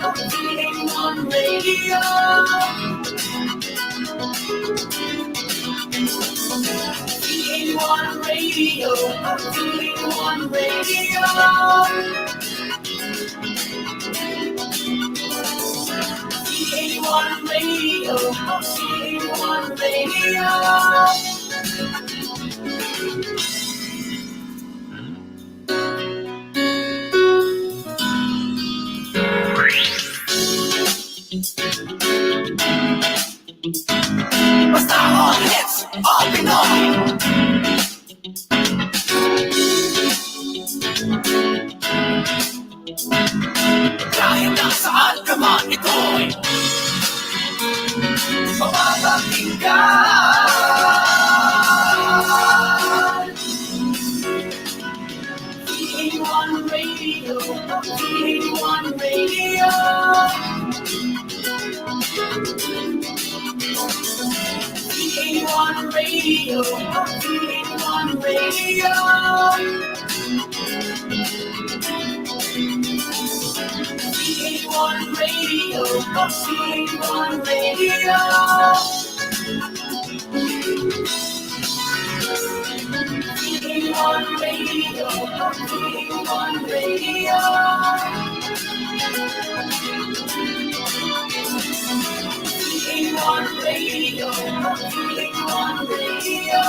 V81 Radio. V81 Radio. V81 Radio. V81 Radio. V81 Radio. Basta all hits, all Pinoy. Kahit na saan ka man ito'y mapapakinggan. V81 Radio, V81 Radio. V81 Radio, V81 Radio. V81 Radio, V81 Radio. V81 Radio, V81 Radio. V81 Radio, V81 Radio.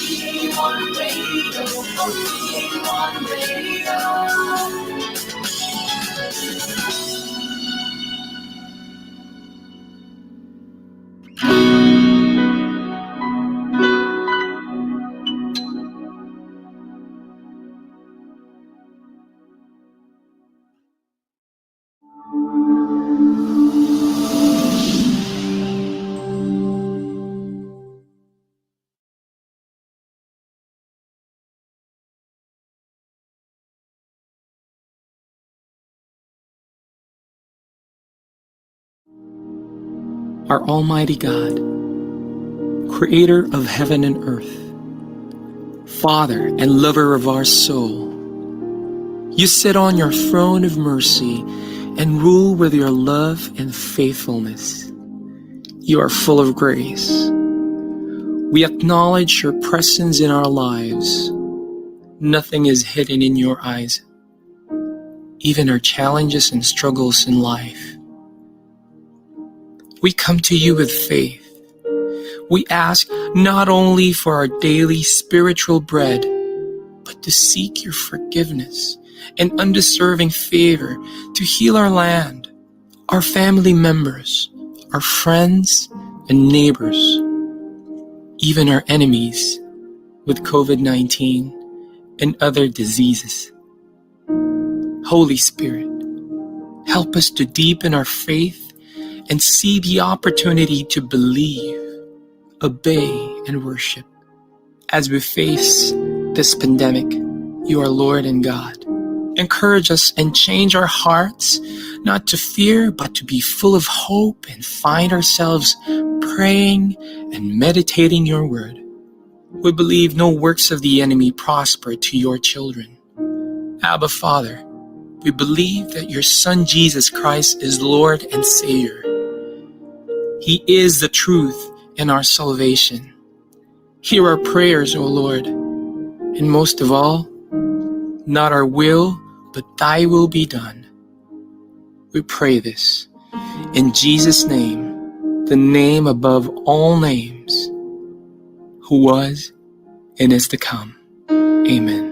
V81 Radio, V81 Radio. Our Almighty God, Creator of heaven and earth, Father and lover of our soul, you sit on your throne of mercy and rule with your love and faithfulness. You are full of grace. We acknowledge your presence in our lives. Nothing is hidden in your eyes, even our challenges and struggles in life. We come to you with faith. We ask not only for our daily spiritual bread, but to seek your forgiveness and undeserving favor to heal our land, our family members, our friends and neighbors, even our enemies with COVID-19 and other diseases. Holy Spirit, help us to deepen our faith and see the opportunity to believe, obey, and worship. As we face this pandemic, you are Lord and God. Encourage us and change our hearts, not to fear, but to be full of hope and find ourselves praying and meditating your word. We believe no works of the enemy prosper to your children. Abba, Father, we believe that your Son Jesus Christ is Lord and Savior. He is the truth and our salvation. Hear our prayers, O Lord, and most of all, not our will, but thy will be done. We pray this in Jesus' name, the name above all names, who was and is to come. Amen.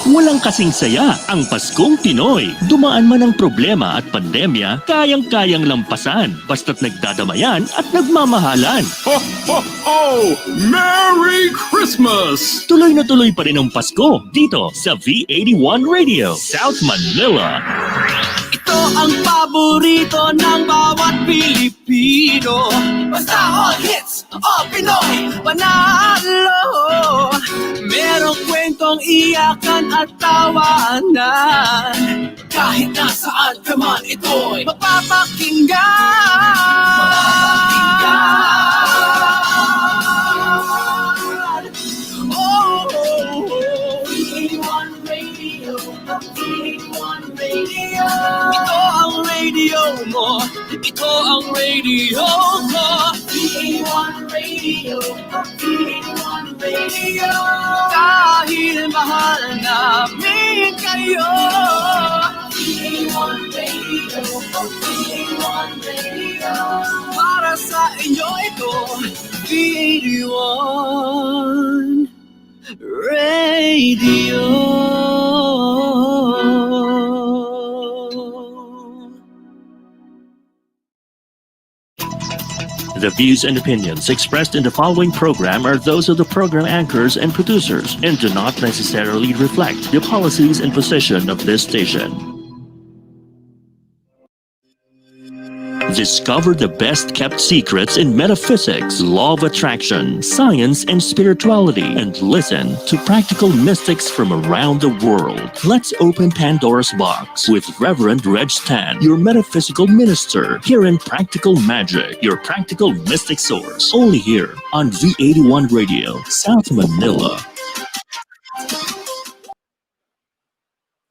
Walang kasing saya ang Paskong Pinoy. Dumaan man ang problema at pandemya, kayang-kayang lampasan basta't nagdadamayan at nagmamahalan. Ho, ho, ho! Merry Christmas! Tuloy na tuloy pa rin ang Pasko dito sa V81 Radio, South Manila. Ito Ito ang paborito ng bawat Pilipino. Basta all hits, all Pinoy, panalo. Merong kwentong iyakan at tawanan. Kahit nasaan ka man, ito'y mapapakinggan. Oh, V81 Radio, V81 Radio. Ito ang radio mo, ito ang radio ko. V81 Radio, V81 Radio. Dahil mahal namin kayo. V81 Radio, V81 Radio. Para sa inyo ito, V81 Radio. The views and opinions expressed in the following program are those of the program anchors and producers and do not necessarily reflect the policies and position of this station. Discover the best-kept secrets in metaphysics, law of attraction, science, and spirituality, and listen to practical mystics from around the world. Let's open Pandora's box with Reverend Reg Tan, your metaphysical minister, here in Practical Magic, your practical mystic source, only here on V81 Radio, South Manila.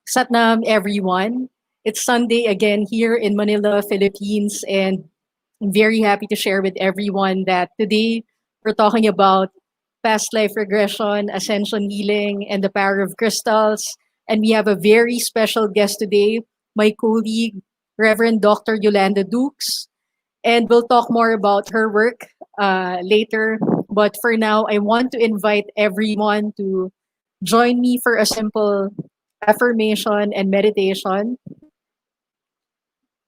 Satnam, everyone. It's Sunday again here in Manila, Philippines, and I'm very happy to share with everyone that today we're talking about past life regression, ascension healing, and the power of crystals. And we have a very special guest today, my colleague, Reverend Dr. Yolanda Dukes. And we'll talk more about her work later. But for now, I want to invite everyone to join me for a simple affirmation and meditation.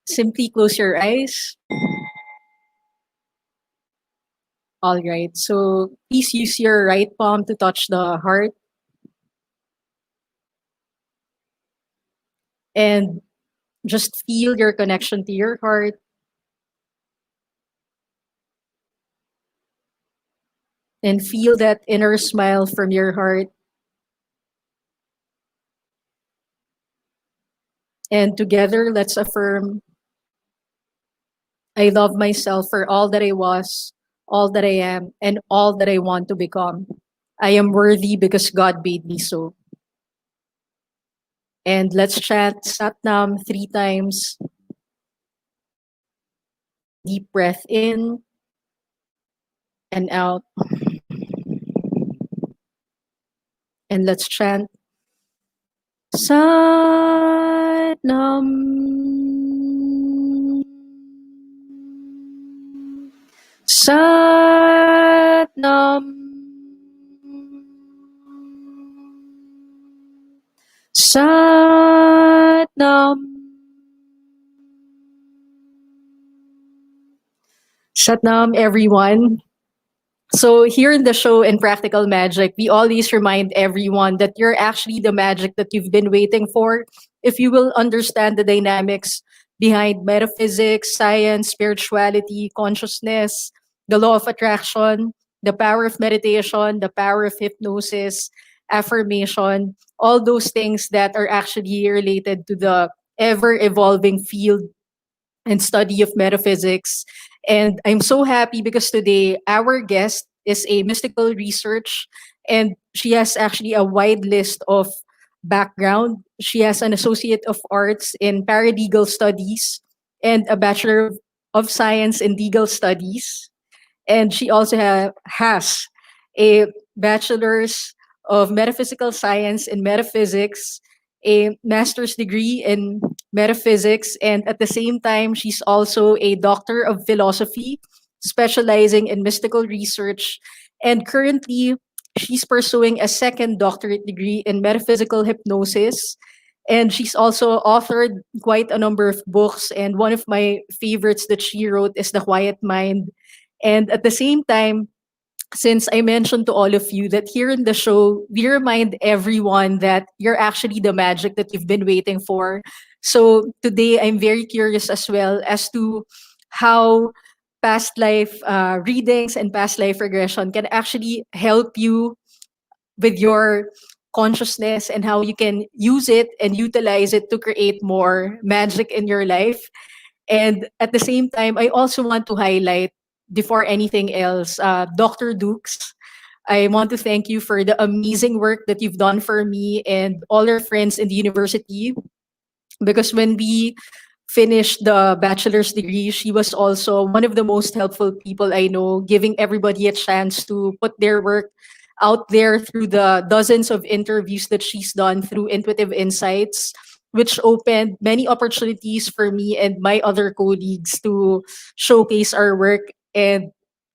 Simply close your eyes. All right, so please use your right palm to touch the heart. And just feel your connection to your heart. And feel that inner smile from your heart. And together, let's affirm, I love myself for all that I was, all that I am, and all that I want to become. I am worthy because God made me so. And let's chant Satnam 3 times. Deep breath in and out. And let's chant Satnam. Satnam. Satnam. Satnam, everyone. So here in the show in Practical Magic, we always remind everyone that you're actually the magic that you've been waiting for. If you will understand the dynamics behind metaphysics, science, spirituality, consciousness, the law of attraction, the power of meditation, the power of hypnosis, affirmation, all those things that are actually related to the ever-evolving field and study of metaphysics. And I'm so happy because today our guest is a mystical research, and she has actually a wide list of background. She has an Associate of Arts in Paralegal Studies and a Bachelor of Science in Legal Studies. And she also has a Bachelor's of Metaphysical Science in Metaphysics, a master's degree in metaphysics, and at the same time, she's also a doctor of philosophy, specializing in mystical research. And currently, she's pursuing a second doctorate degree in metaphysical hypnosis. And she's also authored quite a number of books. And one of my favorites that she wrote is The Quiet Mind. And at the same time, since I mentioned to all of you that here in the show, we remind everyone that you're actually the magic that you've been waiting for. So today, I'm very curious as well as to how past life readings and past life regression can actually help you with your consciousness and how you can use it and utilize it to create more magic in your life. And at the same time, I also want to highlight, before anything else, Dr. Dukes. I want to thank you for the amazing work that you've done for me and all our friends in the university. Because when we finished the bachelor's degree, she was also one of the most helpful people I know, giving everybody a chance to put their work out there through the dozens of interviews that she's done through Intuitive Insights, which opened many opportunities for me and my other colleagues to showcase our work and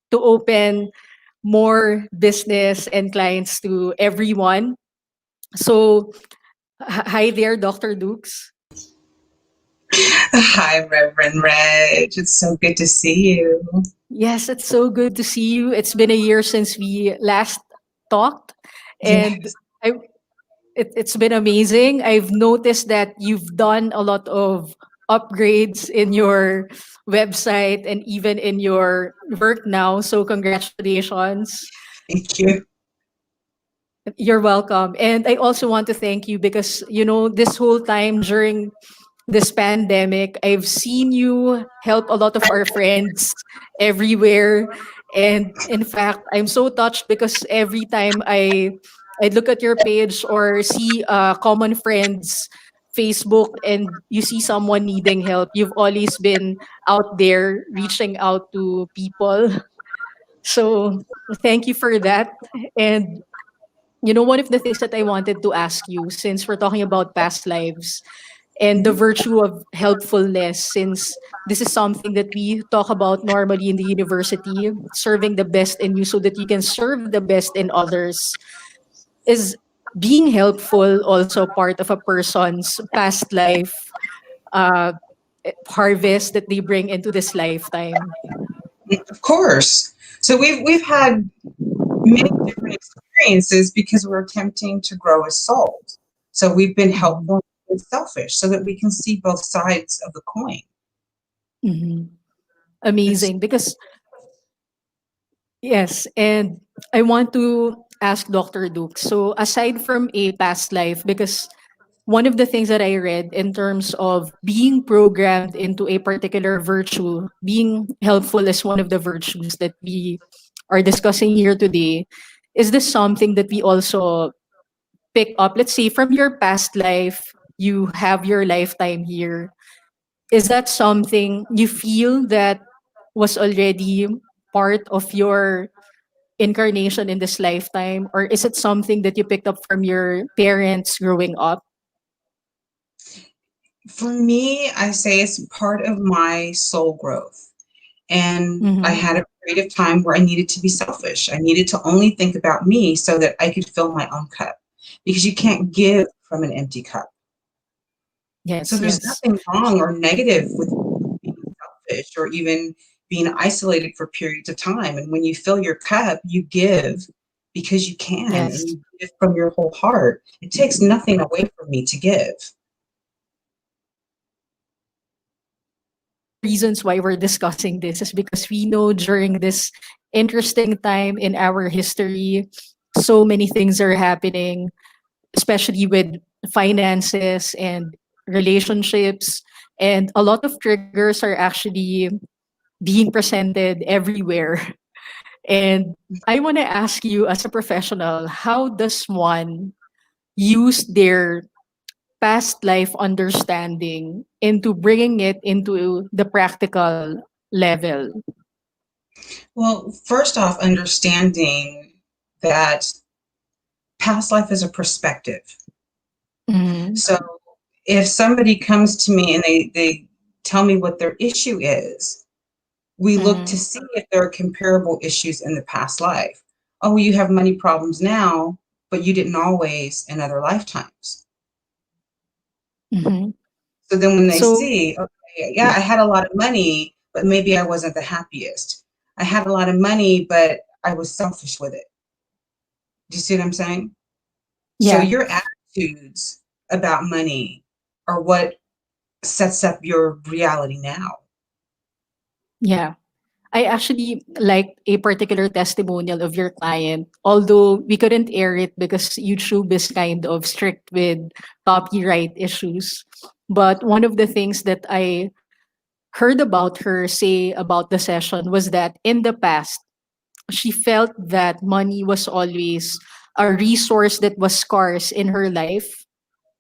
to open more business and clients to everyone. So, hi there, Dr. Dukes. Hi, Reverend Reg. It's so good to see you. Yes, it's so good to see you. It's been a year since we last talked, and Yes. I, it's been amazing. I've noticed that you've done a lot of upgrades in your website and even in your work now. So, congratulations. Thank you. You're welcome. And I also want to thank you because, this whole time during this pandemic, I've seen you help a lot of our friends everywhere. And in fact, I'm so touched because every time I look at your page or see common friends Facebook and you see someone needing help, you've always been out there reaching out to people. So thank you for that. And one of the things that I wanted to ask you, since we're talking about past lives, and the virtue of helpfulness, since this is something that we talk about normally in the university, serving the best in you so that you can serve the best in others. Is being helpful also part of a person's past life uh, harvest that they bring into this lifetime? Of course. So we've had many different experiences because we're attempting to grow as souls. So we've been Mhm. helpful and selfish so that we can see both sides of the coin. Mhm. It's Amazing. Because, yes, and I want to ask Dr. Duke. So, aside from a past life, because one of the things that I read in terms of being programmed into a particular virtue, being helpful is one of the virtues that we are discussing here today. Is this something that we also pick up? Let's say from your past life, you have your lifetime here. Is that something you feel that was already part of your incarnation in this lifetime? Or is it something that you picked up from your parents growing up? For me, I say it's part of my soul growth. And I Mm-hmm. had a period of time where I needed to be selfish. I needed to only think about me so that I could fill my own cup because you can't give from an empty cup. So Yes, there's yes. nothing wrong or negative with being selfish or even being isolated for periods of time. And when you fill your cup, you give because you can and Yes. you give from your whole heart. It takes nothing away from me to give. Reasons why we're discussing this is because we know during this interesting time in our history, so many things are happening, especially with finances and relationships. And a lot of triggers are actually being presented everywhere. And I want to ask you, as a professional, how does one use their past life understanding into bringing it into the practical level? Well, first off, understanding that past life is a perspective. Mhm. So if somebody comes to me and they tell me what their issue is, we look to Mhm. see if there are comparable issues in the past life. Oh, you have money problems now, but you didn't always in other lifetimes. Mhm. So then when they So, see, okay, yeah, I had a lot of money, but maybe I wasn't the happiest. I had a lot of money, but I was selfish with it. Do you see what I'm saying? So Yeah. your attitudes about money are what sets up your reality now. Yeah. I actually liked a particular testimonial of your client, although we couldn't air it because YouTube is kind of strict with copyright issues. But one of the things that I heard about her say about the session was that in the past, she felt that money was always a resource that was scarce in her life.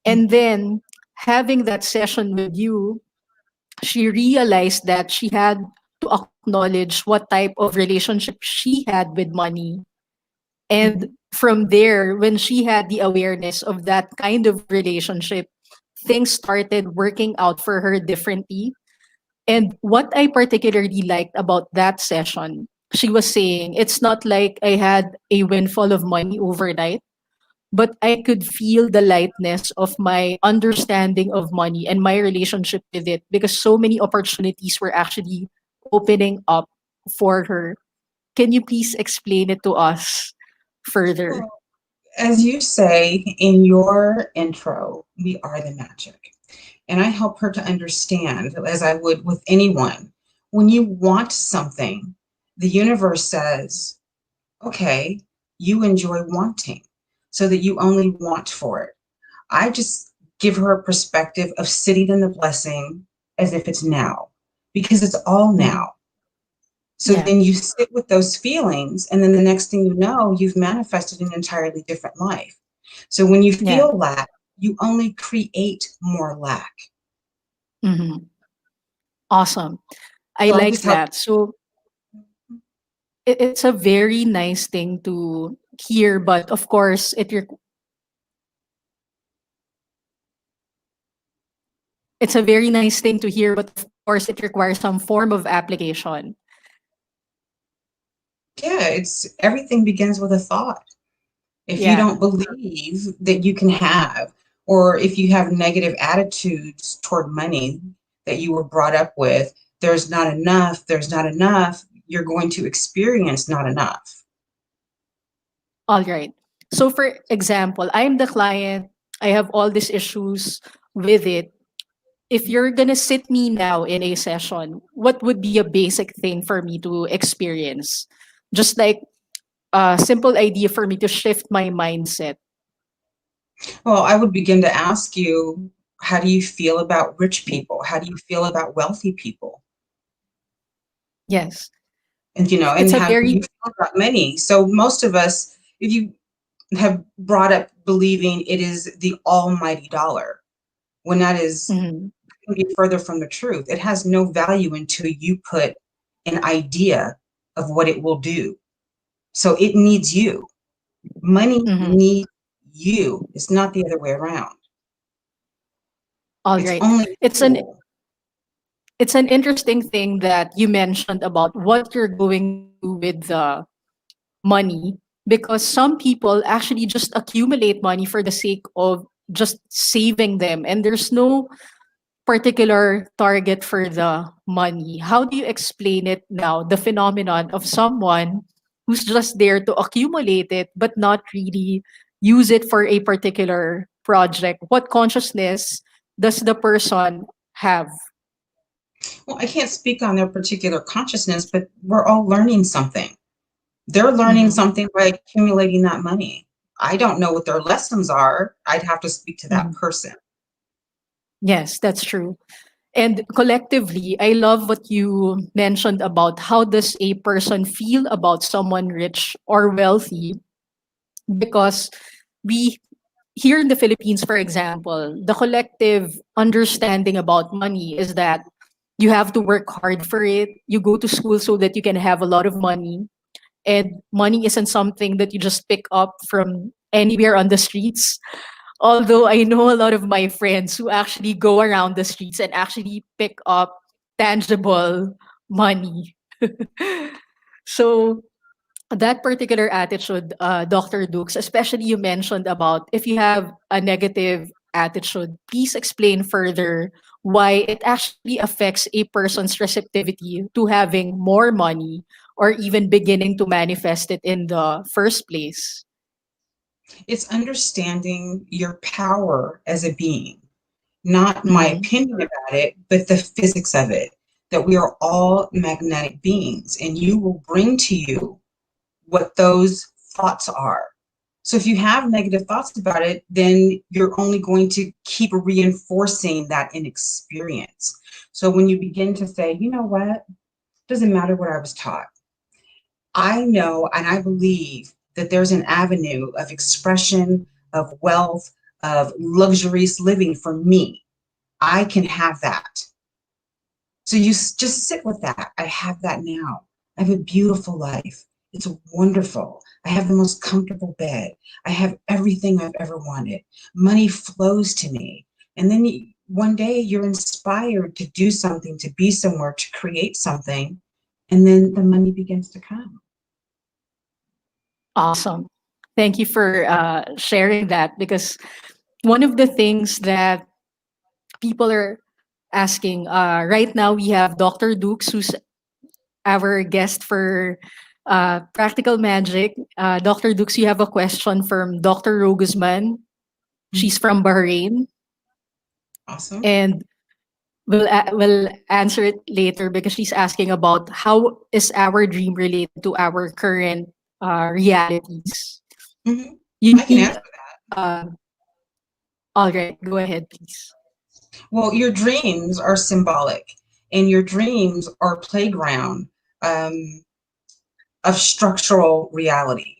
And then having that session with you, she realized that she had to acknowledge what type of relationship she had with money. And Mhm. from there, when she had the awareness of that kind of relationship, things started working out for her differently. And what I particularly liked about that session, she was saying, it's not like I had a windfall of money overnight, but I could feel the lightness of my understanding of money and my relationship with it because so many opportunities were actually opening up for her. Can you please explain it to us further? Well, as you say in your intro, we are the magic. And I help her to understand, as I would with anyone, when you want something, the universe says, okay, you enjoy wanting, so that you only want for it. I just give her a perspective of sitting in the blessing as if it's now, because it's all Mhm. now. So Yeah, then you sit with those feelings, and then the next thing you know, you've manifested an entirely different life. So when you yeah. feel lack, you only create more lack. Hmm. Awesome. I So I'll like just help. that. So it's a very nice thing to hear, but of course, it's a very nice thing to hear, but of course, it requires some form of application. Yeah, it's everything begins with a thought. If you Yeah. don't believe that you can have, or if you have negative attitudes toward money that you were brought up with, there's not enough, you're going to experience not enough. All right. So, for example, I'm the client, I have all these issues with it. If you're going to sit me now in a session, what would be a basic thing for me to experience? Just like a simple idea for me to shift my mindset. Well, I would begin to ask you, how do you feel about rich people? How do you feel about wealthy people? Yes. And and It's a how do very, you feel about money? So most of us, if you have brought up believing it is the almighty dollar, when that is mhm, can be further from the truth. It has no value until you put an idea of what it will do. So it needs you. Money mhm. needs you. It's not the other way around. All It's right. only a It's an tool. it's an interesting thing that you mentioned about what you're going to do with the money because some people actually just accumulate money for the sake of just saving them and there's no particular target for the money. How do you explain it now, the phenomenon of someone who's just there to accumulate it but not really use it for a particular project? What consciousness does the person have? Well, I can't speak on their particular consciousness, but we're all learning something. They're learning Mhm, something by accumulating that money. I don't know what their lessons are. I'd have to speak to that mhm. person. Yes, that's true. And collectively, I love what you mentioned about how does a person feel about someone rich or wealthy because we here in the Philippines, for example, the collective understanding about money is that you have to work hard for it. You go to school so that you can have a lot of money. And money isn't something that you just pick up from anywhere on the streets. Although I know a lot of my friends who actually go around the streets and actually pick up tangible money. So that particular attitude, Dr. Dukes, especially you mentioned about if you have a negative attitude, please explain further why it actually affects a person's receptivity to having more money or even beginning to manifest it in the first place. It's understanding your power as a being, not my Mhm. opinion about it, but the physics of it, that we are all magnetic beings and you will bring to you what those thoughts are. So if you have negative thoughts about it, then you're only going to keep reinforcing that inexperience. So when you begin to say, you know what, doesn't matter what I was taught. I know and I believe that there's an avenue of expression, of wealth, of luxurious living for me. I can have that. So you just sit with that. I have that now. I have a beautiful life. It's wonderful. I have the most comfortable bed. I have everything I've ever wanted. Money flows to me. And then one day you're inspired to do something, to be somewhere, to create something. And then the money begins to come. Awesome. Thank you for sharing that, because one of the things that people are asking right now, we have Dr. Dukes, who's our guest for Practical Magic. Dr. Dukes, you have a question from Dr. Rogusman. She's from Bahrain, Awesome. and we'll answer it later because she's asking about how is our dream related to our current realities. Mhm. You I can need, answer that. uh, all right, go ahead, please. Well, your dreams are symbolic, and your dreams are playground of structural reality.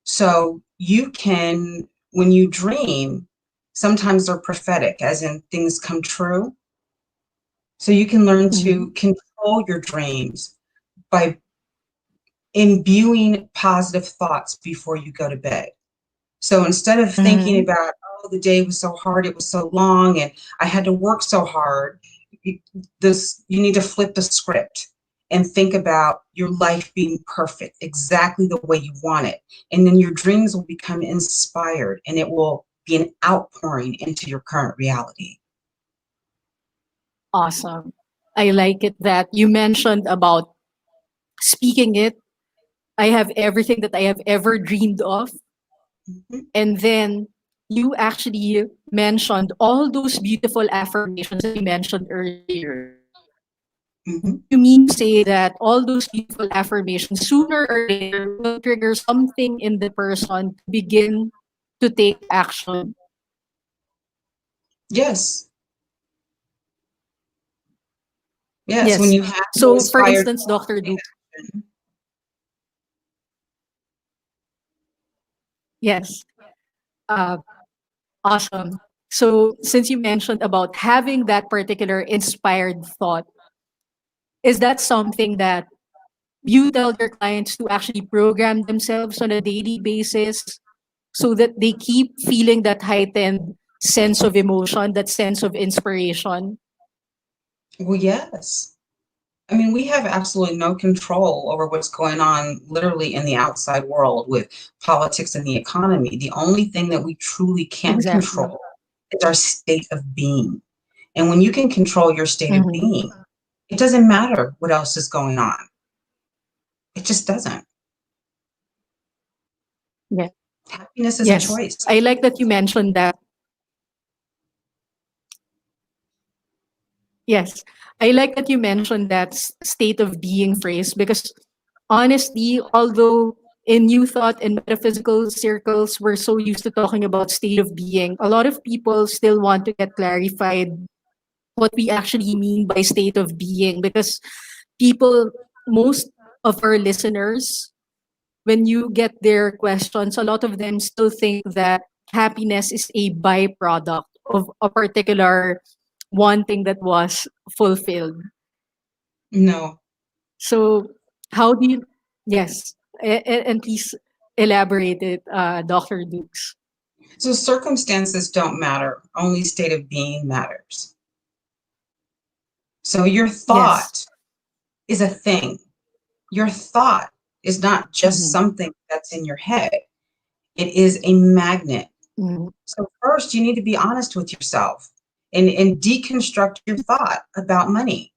So you can, when you dream, sometimes they're prophetic, as in things come true. So you can learn Mhm. to control your dreams by imbuing positive thoughts before you go to bed. So instead of thinking Mhm. about, oh, the day was so hard, it was so long, and I had to work so hard, you need to flip the script and think about your life being perfect, exactly the way you want it. And then your dreams will become inspired and it will be an outpouring into your current reality. Awesome. I like it that you mentioned about speaking it. I have everything that I have ever dreamed of. Mhm. And then you actually mentioned all those beautiful affirmations that you mentioned earlier. Do Mhm. you mean to say that all those beautiful affirmations sooner or later will trigger something in the person to begin to take action? Yes. Yes. When Yes. you have the So, for inspired instance, thought Dr. in Duke, action. yes. Uh, Awesome. So, since you mentioned about having that particular inspired thought, is that something that you tell your clients to actually program themselves on a daily basis so that they keep feeling that heightened sense of emotion, that sense of inspiration? Well, yes. I mean, we have absolutely no control over what's going on literally in the outside world with politics and the economy. The only thing that we truly can Exactly. control is our state of being. And when you can control your state of Mhm. being, it doesn't matter what else is going on. It just doesn't. Yeah. Happiness is a Yes. choice. I like that you mentioned that. Yes. I like that you mentioned that state of being phrase because honestly, although in New Thought and metaphysical circles, we're so used to talking about state of being, a lot of people still want to get clarified what we actually mean by state of being because people, most of our listeners, when you get their questions, a lot of them still think that happiness is a byproduct of a particular one thing that was fulfilled. No. So, how do you, yes, and please elaborate it, Dr. Dukes. So circumstances don't matter. Only state of being matters. So your Yes. thought is a thing. Your thought is not just Mhm. something that's in your head. It is a magnet. Mhm. So first, you need to be honest with yourself. and deconstruct your thought about money.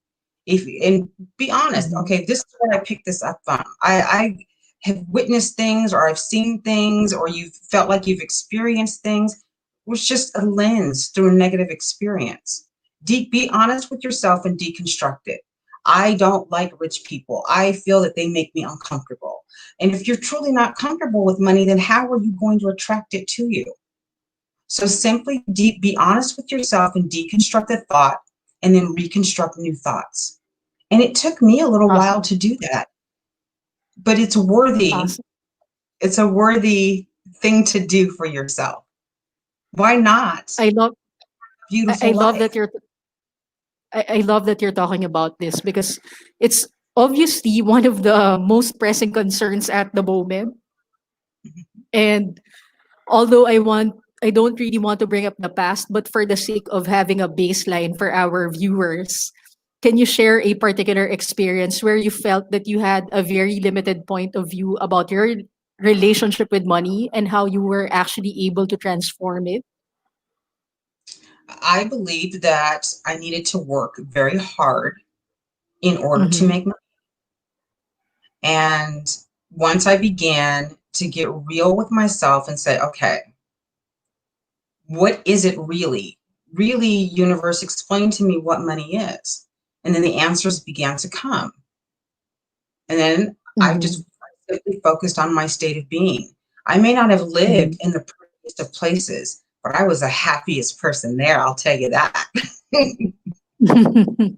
And be honest. Mhm. Okay, this is where I picked this up from. I have witnessed things, or I've seen things, or you've felt like you've experienced things. It was just a lens through a negative experience. Be honest with yourself and deconstruct it. I don't like rich people. I feel that they make me uncomfortable. And if you're truly not comfortable with money, then how are you going to attract it to you? So simply be honest with yourself and deconstruct the thought, and then reconstruct new thoughts. And it took me a little while Awesome. to do that, but it's worthy. Awesome. It's a worthy thing to do for yourself. Why not? I love I Beautiful love life. that I love that you're talking about this, because it's obviously one of the most pressing concerns at the moment. And although I don't really want to bring up the past, but for the sake of having a baseline for our viewers, can you share a particular experience where you felt that you had a very limited point of view about your relationship with money and how you were actually able to transform it? I believed that I needed to work very hard in order to Mm-hmm. make money. And once I began to get real with myself and say, okay, what is it really? Really, universe, explain to me what money is. And then the answers began to come. And then I Mm-hmm. just simply focused on my state of being. I may not have lived in the prettiest of places, but I was the happiest person there, I'll tell you that. Mm-hmm.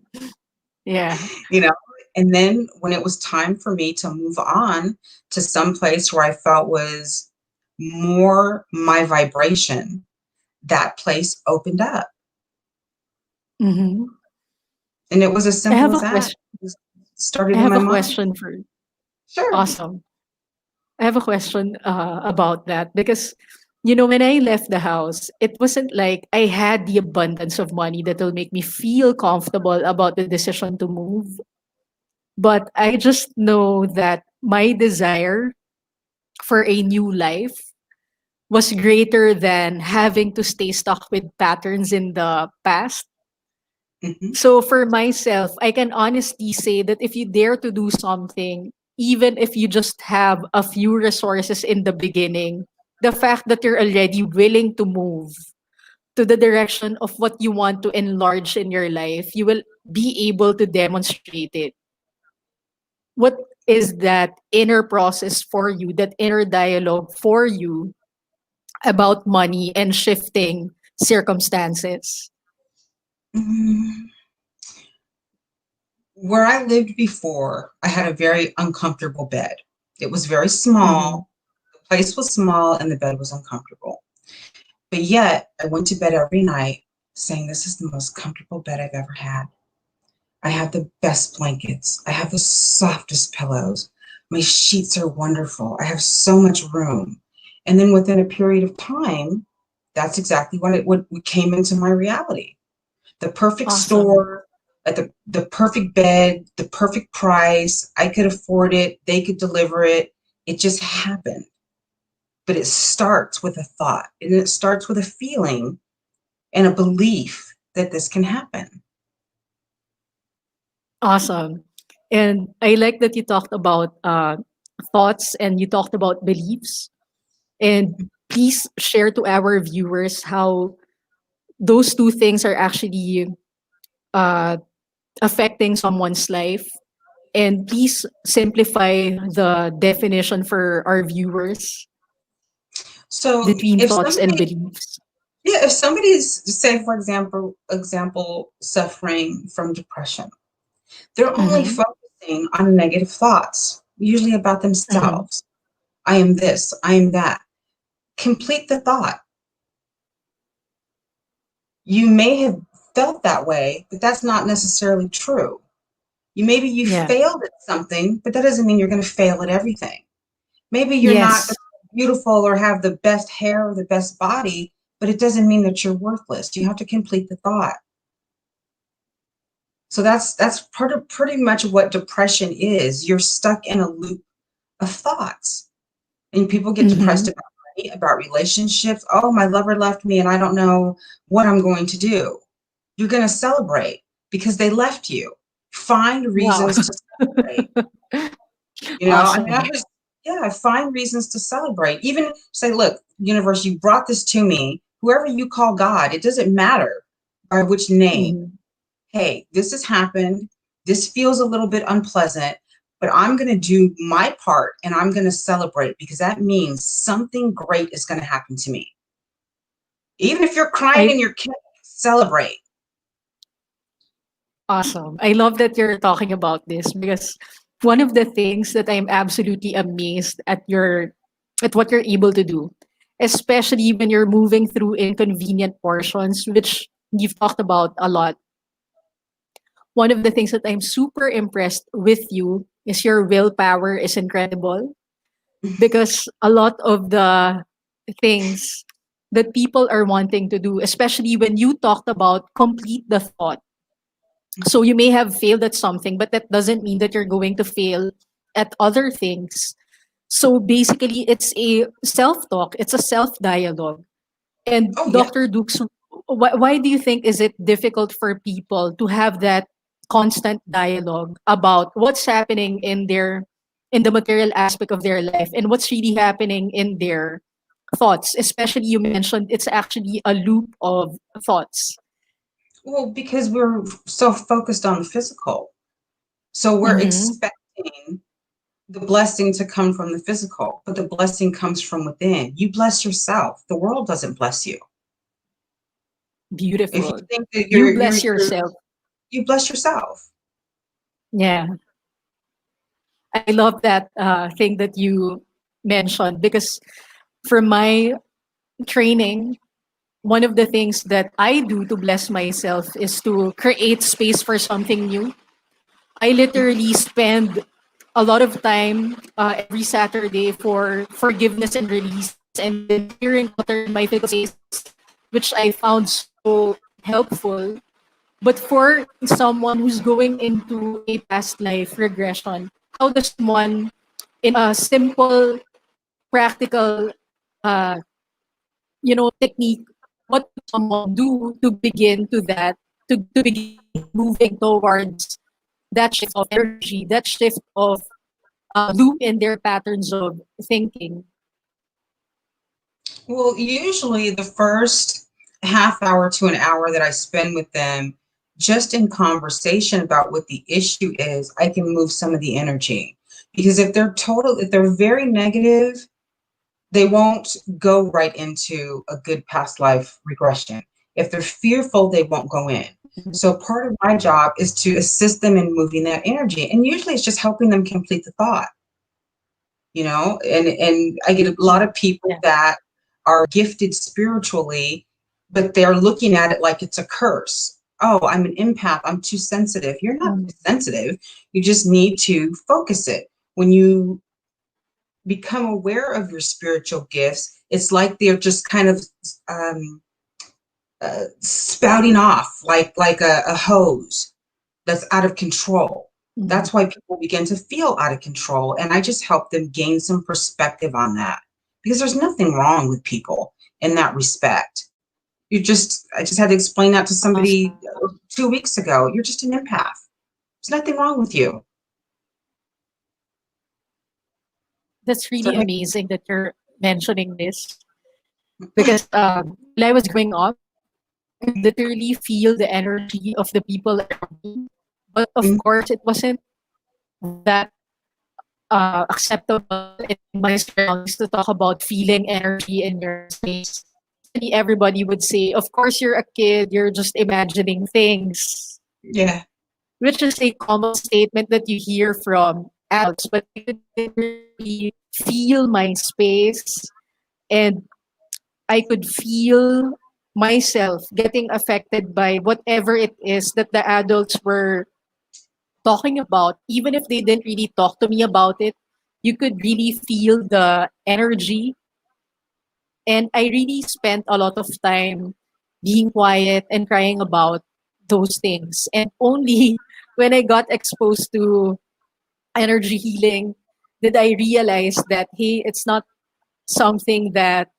Yeah. You know, and then when it was time for me to move on to some place where I felt was more my vibration, that place opened up. Mm-hmm. And it was as I simple have as a that. question. It I started in have my a mind. question for Sure. Awesome. I have a question about that, because, when I left the house, it wasn't like I had the abundance of money that will make me feel comfortable about the decision to move. But I just know that my desire for a new life was greater than having to stay stuck with patterns in the past. Hmm. So for myself, I can honestly say that if you dare to do something, even if you just have a few resources in the beginning, the fact that you're already willing to move to the direction of what you want to enlarge in your life, you will be able to demonstrate it. What is that inner process for you, that inner dialogue for you about money and shifting circumstances? Where I lived before, I had a very uncomfortable bed. It was very Mm-hmm. small. The place was small and the bed was uncomfortable. But yet, I went to bed every night saying, this is the most comfortable bed I've ever had. I have the best blankets. I have the softest pillows. My sheets are wonderful. I have so much room. And then within a period of time, that's exactly what came into my reality. The perfect Awesome. store, at the perfect bed, the perfect price. I could afford it. They could deliver it. It just happened. But it starts with a thought, and it starts with a feeling and a belief that this can happen. Awesome. And I like that you talked about thoughts and you talked about beliefs. And please share to our viewers how those two things are actually uh, affecting someone's life. And please simplify the definition for our viewers So between if thoughts and somebody, beliefs. yeah, if somebody's, say for example, suffering from depression, they're only Mm-hmm. focusing on negative thoughts, usually about Mm-hmm. themselves. I am this, I am that. Complete the thought. You may have felt that way, but that's not necessarily true. Maybe you Yeah. failed at something, but that doesn't mean you're going to fail at everything. Maybe you're not Yes. beautiful or have the best hair or the best body, but it doesn't mean that you're worthless. You have to complete the thought. So that's part of pretty much what depression is. You're stuck in a loop of thoughts. And people get depressed Mm-hmm. about money, about relationships. Oh, my lover left me and I don't know what I'm going to do. you're going to celebrate because they left you. Find Wow. reasons to celebrate. You know, I mean, Awesome. find reasons to celebrate. Even say, look, universe, you brought this to me. Whoever you call God, it doesn't matter by which name. Mhm. Hey, this has happened. This feels a little bit unpleasant, but I'm going to do my part and I'm going to celebrate because that means something great is going to happen to me. Even if you're crying I in your kitchen, celebrate. Awesome. I love that you're talking about this because one of the things that I'm absolutely amazed at what you're able to do, especially when you're moving through inconvenient portions, which you've talked about a lot. One of the things that I'm super impressed with you is your willpower is incredible because a lot of the things that people are wanting to do, especially when you talked about complete the thought. So you may have failed at something, but that doesn't mean that you're going to fail at other things. So basically, it's a self talk, it's a self dialogue. And Oh, yeah. Dr. Dukes, why do you think is it difficult for people to have that constant dialogue about what's happening in the material aspect of their life and what's really happening in their thoughts? Especially you mentioned it's actually a loop of thoughts. Well, because we're so focused on the physical. So we're Mm-hmm. expecting the blessing to come from the physical, but the blessing comes from within. You bless yourself. The world doesn't bless you. If you Beautiful. think that You bless yourself. you bless yourself. Yeah. I love that thing that you mentioned because from my training, one of the things that I do to bless myself is to create space for something new. I literally spend a lot of time every Saturday for forgiveness and release and then clearing clutter in my physical space, which I found so helpful. But for someone who's going into a past life regression, how does someone in a simple, practical, uh, technique, what would someone do to begin to that, to begin moving towards that shift of energy, that shift of loop in their patterns of thinking? Well, usually the first half hour to an hour that I spend with them just in conversation about what the issue is, I can move some of the energy. Because if they're very negative, they won't go right into a good past life regression. If they're fearful, they won't go in. So part of my job is to assist them in moving that energy. And usually it's just helping them complete the thought, and I get a lot of people Yeah. that are gifted spiritually, but they're looking at it like it's a curse. Oh, I'm an empath. I'm too sensitive. You're not Mm. sensitive. You just need to focus it. When you become aware of your spiritual gifts, it's like they're just kind of um, spouting off like a hose that's out of control. Mhm. That's why people begin to feel out of control. And I just help them gain some perspective on that because there's nothing wrong with people in that respect. I just had to explain that to Awesome. somebody 2 weeks ago. You're just an empath. There's nothing wrong with you. That's So really amazing that you're mentioning this because while I was growing up, I could literally feel the energy of the people around me. But of course, it wasn't that acceptable in my surroundings to talk about feeling energy in your space. Usually everybody would say, of course, you're a kid, you're just imagining things, yeah. which is a common statement that you hear from adults. But I could literally feel my space and I could feel myself getting affected by whatever it is that the adults were talking about, even if they didn't really talk to me about it, you could really feel the energy. And I really spent a lot of time being quiet and crying about those things. And only when I got exposed to energy healing did I realize that, hey, it's not something that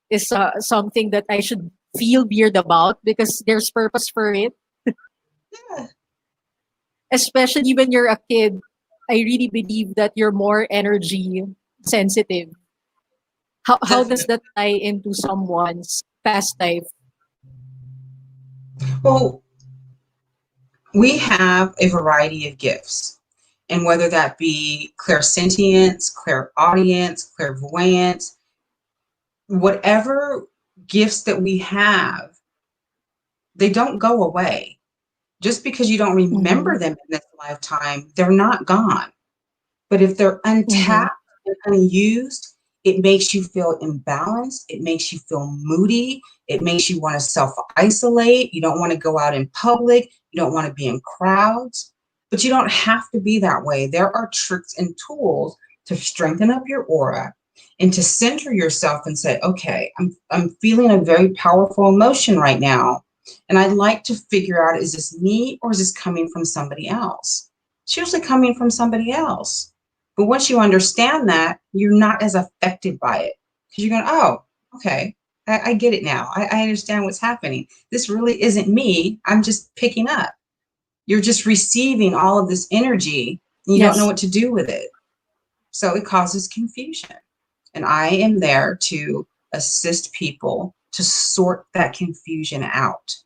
is something that I should feel weird about because there's purpose for it. Yeah. Especially when you're a kid, I really believe that you're more energy sensitive. How does Definitely. that tie into someone's past life? Well, we have a variety of gifts. And whether that be clairsentience, clairaudience, clairvoyance, whatever gifts that we have, they don't go away. Just because you don't Mm-hmm. remember them in this lifetime, they're not gone. But if they're Mm-hmm. untapped and unused, it makes you feel imbalanced. It makes you feel moody. It makes you want to self isolate. You don't want to go out in public. You don't want to be in crowds. But you don't have to be that way. There are tricks and tools to strengthen up your aura and to center yourself and say, okay, I'm feeling a very powerful emotion right now. And I'd like to figure out, is this me or is this coming from somebody else? It's usually coming from somebody else. But once you understand that, you're not as affected by it because you're going, oh, okay, I get it now. I understand what's happening. This really isn't me. I'm just picking up. You're just receiving all of this energy and you don't know Yes. what to do with it. So it causes confusion. And I am there to assist people to sort that confusion out.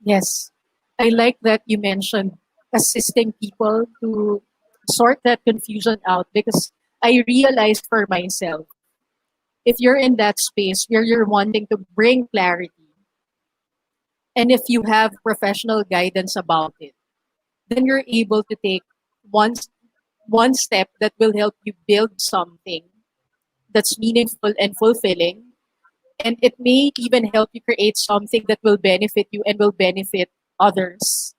Yes. I like that you mentioned assisting people to sort that confusion out, because I realized for myself, if you're in that space where you're wanting to bring clarity, and if you have professional guidance about it, then you're able to take one, one step that will help you build something that's meaningful and fulfilling. And it may even help you create something that will benefit you and will benefit others.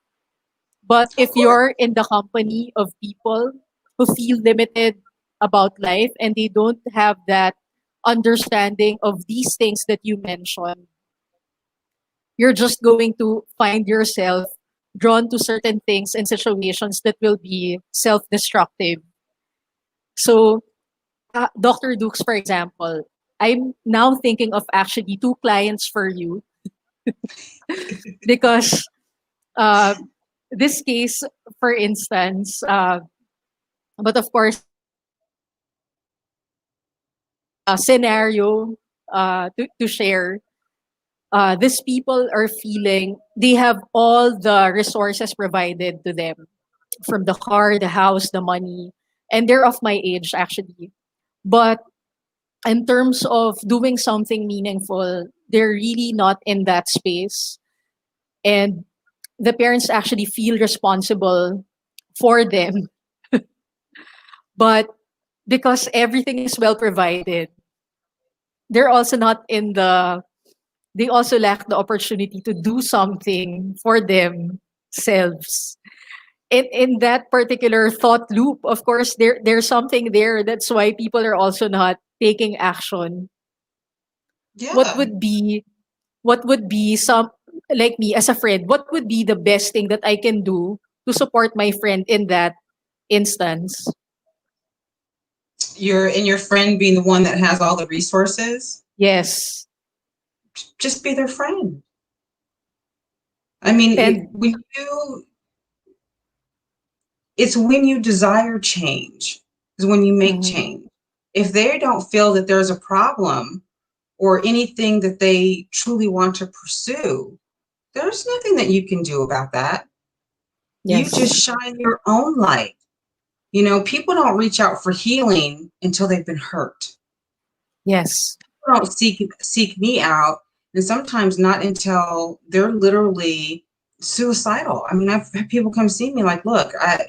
But Of if course. you're in the company of people who feel limited about life and they don't have that understanding of these things that you mentioned, you're just going to find yourself drawn to certain things and situations that will be self destructive. So, Dr. Dukes, for example, I'm now thinking of actually two clients for you, because uh, this case, for instance, but of course, scenario to share. These people are feeling they have all the resources provided to them, from the car, the house, the money, and they're of my age actually. But in terms of doing something meaningful, they're really not in that space. And the parents actually feel responsible for them. But because everything is well provided, they're also not in the they also lack the opportunity to do something for themselves. In that particular thought loop, of course, there's something there. That's why people are also not taking action. What Yeah. would be what would be some, like me as a friend, what would be the best thing that I can do to support my friend in that instance? Your friend being the one that has all the resources, Yes. just be their friend. I mean, And it's when you desire change, is when you make mhm, change. If they don't feel that there's a problem or anything that they truly want to pursue, there's nothing that you can do about that. You yes. just shine your own light. People don't reach out for healing until they've been hurt. Yes. People don't seek me out, and sometimes not until they're literally suicidal. I mean, I've had people come see me like, look, I,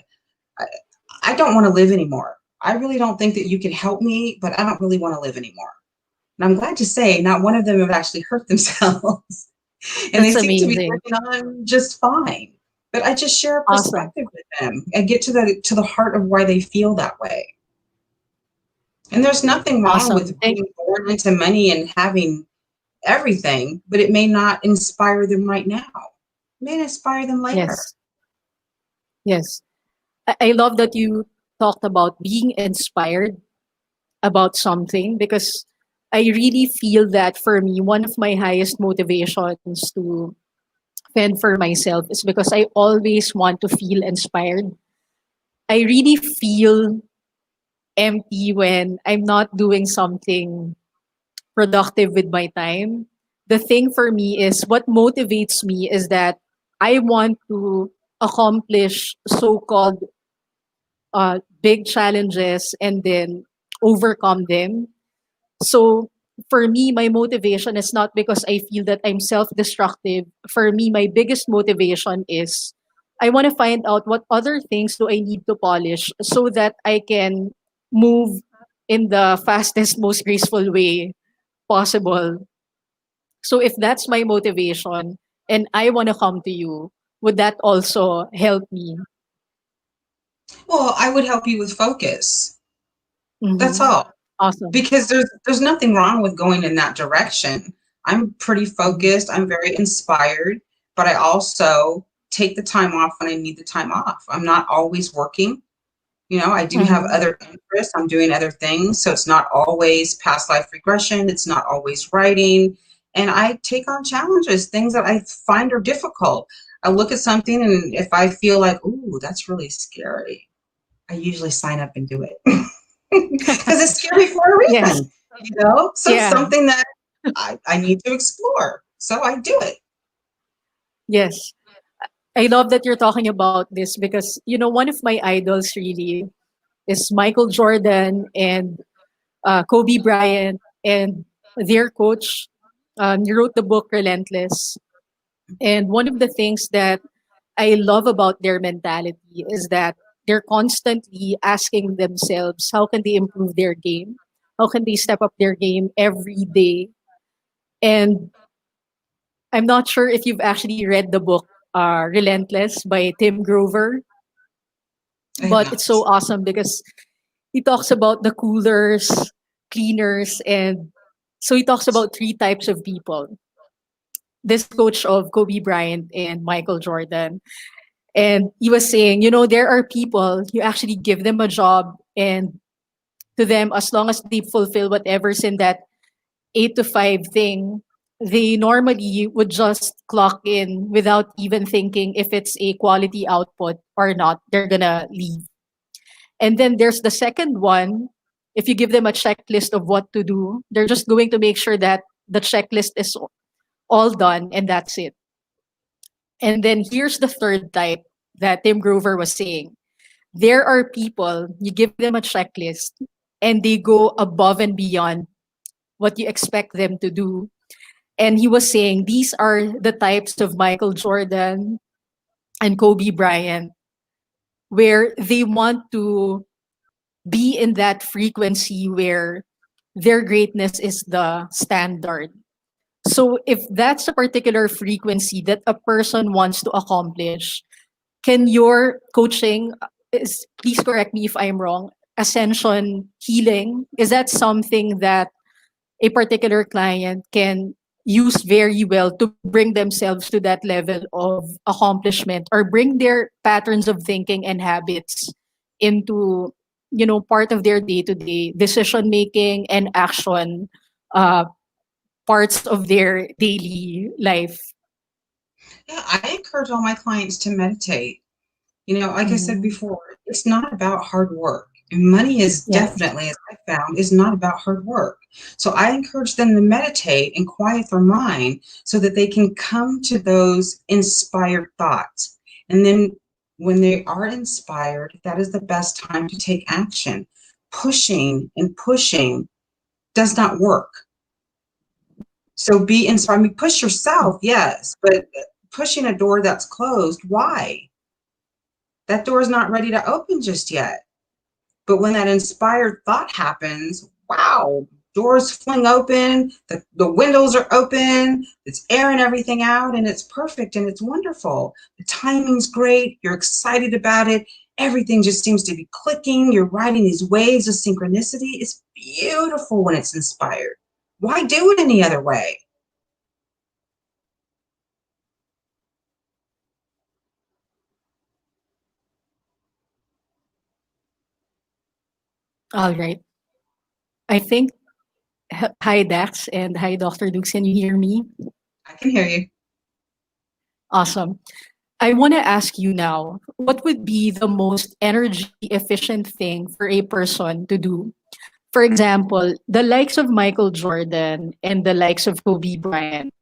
I don't want to live anymore. I really don't think that you can help me, but I don't really want to live anymore. And I'm glad to say not one of them have actually hurt themselves. And they That's seem to be amazing. working on just fine. But I just share a Awesome. perspective with them and get to the heart of why they feel that way. And there's nothing wrong Awesome. with being born into money and having everything, but it may not inspire them right now. It may inspire them later. Yes. Yes. I love that you talked about being inspired about something, because I really feel that for me, one of my highest motivations to fend for myself is because I always want to feel inspired. I really feel empty when I'm not doing something productive with my time. The thing for me is what motivates me is that I want to accomplish so called big challenges and then overcome them. So for me, my motivation is not because I feel that I'm self destructive. For me, my biggest motivation is I want to find out what other things do I need to polish so that I can move in the fastest, most graceful way possible. So if that's my motivation and I want to come to you, would that also help me? Well, I would help you with focus. That's Mm-hmm. all. Awesome. Because there's nothing wrong with going in that direction. I'm pretty Mhm. focused, I'm very inspired, but I also take the time off when I need the time off. I'm not always working. You know, I do have Mhm. other interests. I'm doing other things, so it's not always past life regression, it's not always writing, and I take on challenges, things that I find are difficult. I look at something, and if I feel like, "Ooh, that's really scary," I usually sign up and do it. Because it's scary for a Yes. reason, you know? So it's Yeah. something that I need to explore. So I do it. Yes. I love that you're talking about this because, one of my idols really is Michael Jordan and Kobe Bryant and their coach. He wrote the book Relentless. And one of the things that I love about their mentality is that they're constantly asking themselves, how can they improve their game? How can they step up their game every day? And I'm not sure if you've actually read the book Relentless by Tim Grover, I have but it's so not. awesome because he talks about the coolers, cleaners, and so he talks about three types of people. This coach of Kobe Bryant and Michael Jordan. And he was saying, there are people, you actually give them a job, and to them, as long as they fulfill whatever's in that 8 to 5 thing, they normally would just clock in without even thinking if it's a quality output or not. They're gonna leave. And then there's the second one. If you give them a checklist of what to do, they're just going to make sure that the checklist is all done and that's it. And then here's the third type that Tim Grover was saying. There are people, you give them a checklist and they go above and beyond what you expect them to do. And he was saying these are the types of Michael Jordan and Kobe Bryant where they want to be in that frequency where their greatness is the standard. So if that's a particular frequency that a person wants to accomplish, can your coaching is please correct me if I'm wrong, ascension healing, is that something that a particular client can use very well to bring themselves to that level of accomplishment or bring their patterns of thinking and habits into part of their day-to-day decision making and action uh, parts of their daily life. Yeah, I encourage all my clients to meditate. You know, like I said Mhm. before, it's not about hard work. And money is Yes. definitely, as I found, is not about hard work. So I encourage them to meditate and quiet their mind so that they can come to those inspired thoughts. And then when they are inspired, that is the best time to take action. Pushing and pushing does not work. So be inspired. I mean, push yourself, yes, but pushing a door that's closed, why? That door is not ready to open just yet. But when that inspired thought happens, wow, doors fling open, the windows are open, it's airing everything out, and it's perfect and it's wonderful. The timing's great, you're excited about it, everything just seems to be clicking, you're riding these waves of synchronicity. It's beautiful when it's inspired. Why do it any other way? All right. I think hi Dax and hi Dr. Dukes. Can you hear me? I can hear you. Awesome. I want to ask you now, what would be the most energy efficient thing for a person to do? For example, the likes of Michael Jordan and the likes of Kobe Bryant,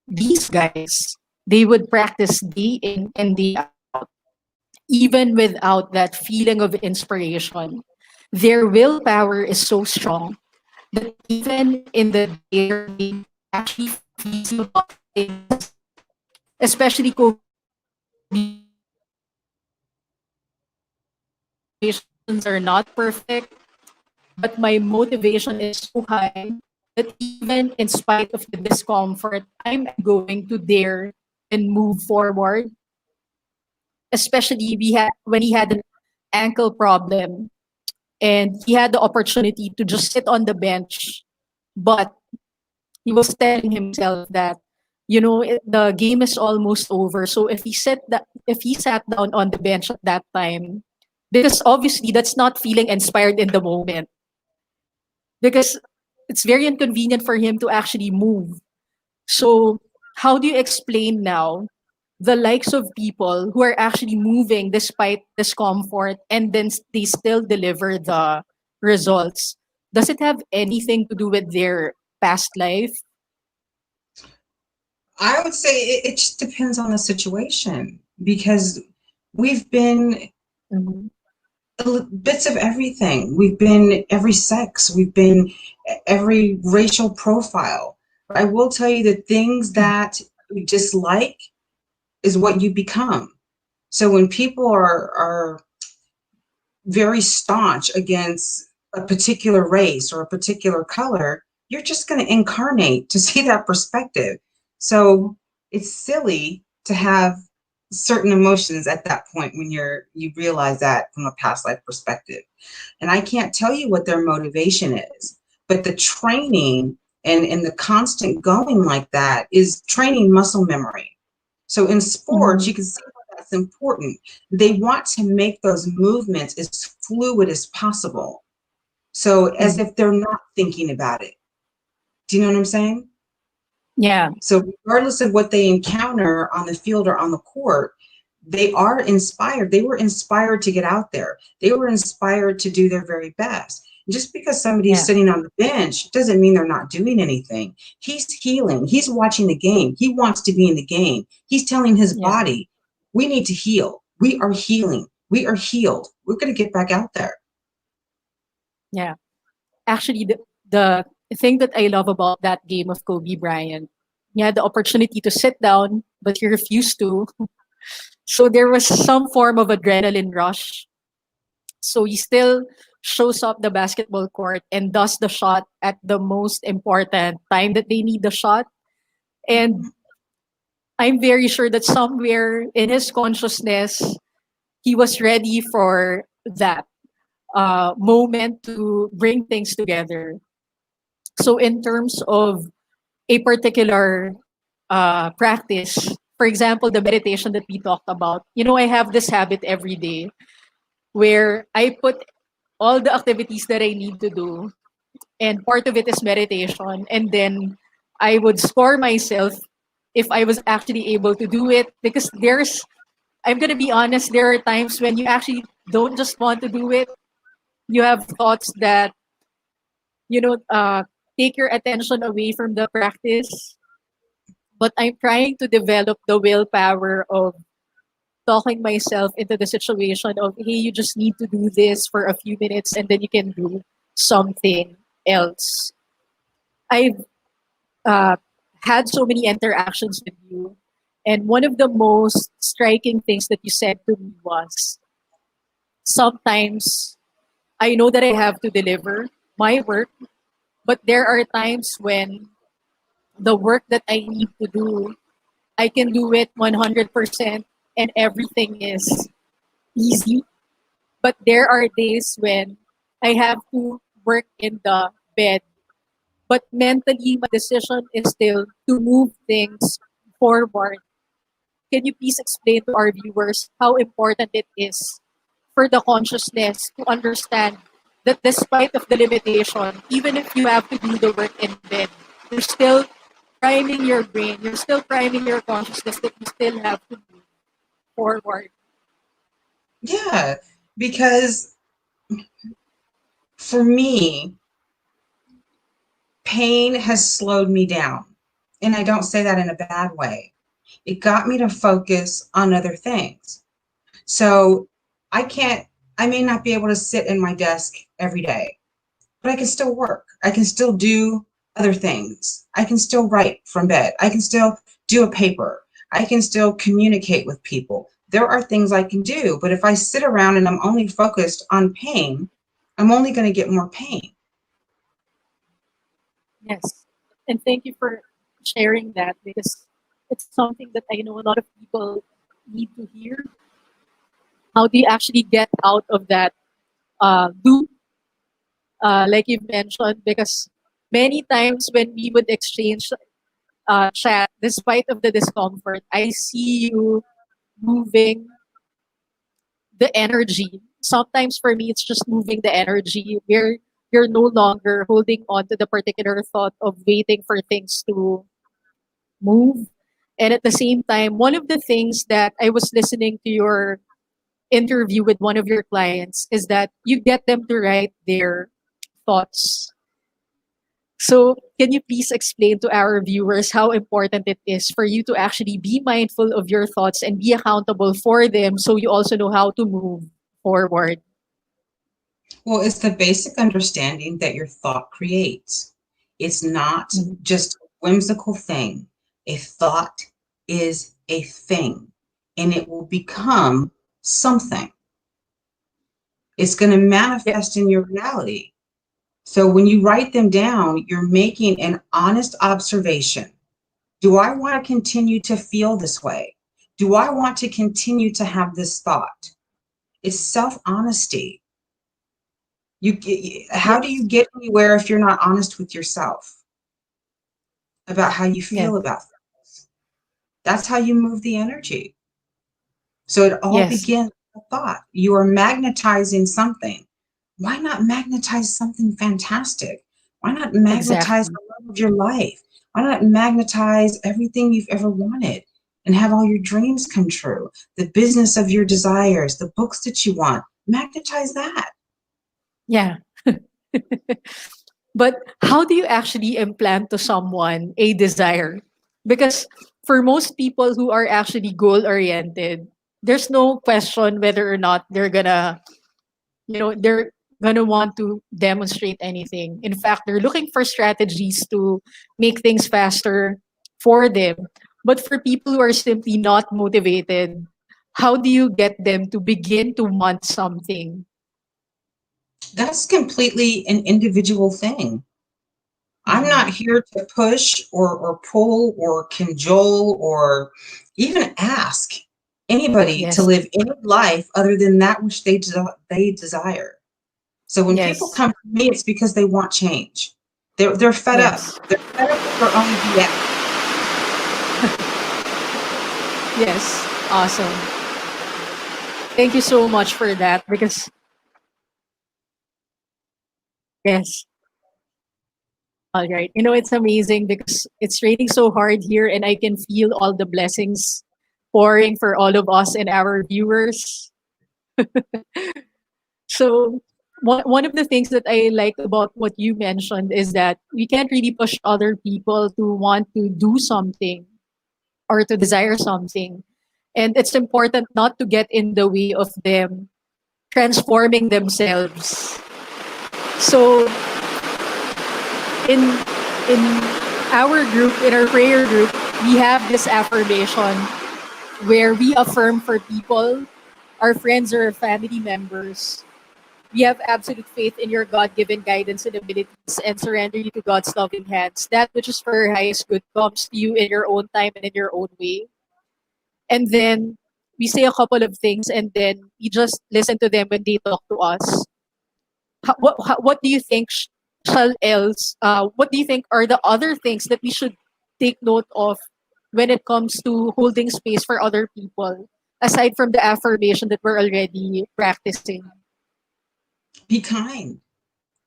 these guys, they would practice day in and day out, even without that feeling of inspiration. Their willpower is so strong that even in the day they're actually feeling a lot of things, especially Kobe motivations are not perfect, but my motivation is so high that even in spite of the discomfort, I'm going to dare and move forward. Especially when he had an ankle problem and he had the opportunity to just sit on the bench, but he was telling himself that the game is almost over. So if he sat down on the bench at that time, because obviously that's not feeling inspired in the moment, because it's very inconvenient for him to actually move. So how do you explain now the likes of people who are actually moving despite discomfort and then they still deliver the results? Does it have anything to do with their past life? I would say it just depends on the situation, because we've been Mhm. bits of everything. We've been every sex, we've been every racial profile. I will tell you, the things that you dislike is what you become. So when people are very staunch against a particular race or a particular color, you're just going to incarnate to see that perspective. So it's silly to have certain emotions at that point when you realize that from a past life perspective. And I can't tell you what their motivation is, but the training and the constant going like that is training muscle memory. So in sports, you Mhm. can see how that's important. They want to make those movements as fluid as possible. So as Mhm. if they're not thinking about it. Do you know what I'm saying? Yeah. So regardless of what they encounter on the field or on the court, they are inspired. They were inspired to get out there. They were inspired to do their very best. Just because somebody is Yeah. sitting on the bench doesn't mean they're not doing anything. He's healing. He's watching the game. He wants to be in the game. He's telling his Yeah. body, we need to heal. We are healing. We are healed. We're going to get back out there. Yeah. Actually, the thing that I love about that game of Kobe Bryant, he had the opportunity to sit down, but he refused to. So there was some form of adrenaline rush. So he still shows up the basketball court and does the shot at the most important time that they need the shot. And I'm very sure that somewhere in his consciousness, he was ready for that moment to bring things together. So, in terms of a particular practice, for example, the meditation that we talked about, I have this habit every day where I put all the activities that I need to do, and part of it is meditation. And then I would score myself if I was actually able to do it, because I'm going to be honest, there are times when you actually don't just want to do it. You have thoughts that, you know, uh, take your attention away from the practice. But I'm trying to develop the willpower of talking myself into the situation of, hey, you just need to do this for a few minutes and then you can do something else. I've uh, had so many interactions with you. And one of the most striking things that you said to me was, sometimes I know that I have to deliver my work, but there are times when the work that I need to do, I can do it 100% and everything is easy. But there are days when I have to work in the bed. But mentally, my decision is still to move things forward. Can you please explain to our viewers how important it is for the consciousness to understand that despite of the limitation, even if you have to do the work in bed, you're still priming your brain. You're still priming your consciousness that you still have to move forward. Yeah, because for me, pain has slowed me down. And I don't say that in a bad way. It got me to focus on other things. So I may not be able to sit in my desk every day, but I can still work. I can still do other things. I can still write from bed. I can still do a paper. I can still communicate with people. There are things I can do, but if I sit around and I'm only focused on pain, I'm only going to get more pain. Yes. And thank you for sharing that, because it's something that I know a lot of people need to hear. How do you actually get out of that loop, like you mentioned? Because many times when we would exchange chat, despite of the discomfort, I see you moving the energy. Sometimes for me, it's just moving the energy where you're no longer holding on to the particular thought of waiting for things to move. And at the same time, one of the things that I was listening to your interview with one of your clients is that you get them to write their thoughts. So, can you please explain to our viewers how important it is for you to actually be mindful of your thoughts and be accountable for them, so you also know how to move forward? Well, it's the basic understanding that your thought creates. It's not Mhm. just a whimsical thing. A thought is a thing, and it will become something. It's going to Yeah. manifest in your reality. So when you write them down, you're making an honest observation. Do I want to continue to feel this way? Do I want to continue to have this thought? It's self-honesty. How do Yes. you get anywhere if you're not honest with yourself about how you Yes. feel about things? That's how you move the energy. So it all Yes. begins with a thought. You are magnetizing something. Why not magnetize something fantastic? Why not magnetize Exactly. the love of your life? Why not magnetize everything you've ever wanted and have all your dreams come true? The business of your desires, the books that you want, magnetize that. Yeah. But how do you actually implant to someone a desire? Because for most people who are actually goal oriented, there's no question whether or not they're gonna want to demonstrate anything. In fact, they're looking for strategies to make things faster for them. But for people who are simply not motivated, how do you get them to begin to want something? That's completely an individual thing. I'm Mhm. not here to push or pull or cajole or even ask anybody to Yes. live any life other than that which they desire. So when people Yes. come to me, it's because they want change. They're fed up. Yes. They're fed up with their own BS. Yes. Awesome. Thank you so much for that, because yes. All right. It's amazing because it's raining so hard here and I can feel all the blessings pouring for all of us and our viewers. So one of the things that I like about what you mentioned is that we can't really push other people to want to do something or to desire something. And it's important not to get in the way of them transforming themselves. So in in our group, in our prayer group, we have this affirmation where we affirm for people, our friends or family members. We have absolute faith in your God-given guidance and abilities and surrender you to God's loving hands. That which is for your highest good comes to you in your own time and in your own way. And then we say a couple of things and then we just listen to them when they talk to us. What do you think shall else? What do you think are the other things that we should take note of when it comes to holding space for other people, aside from the affirmation that we're already practicing? Be kind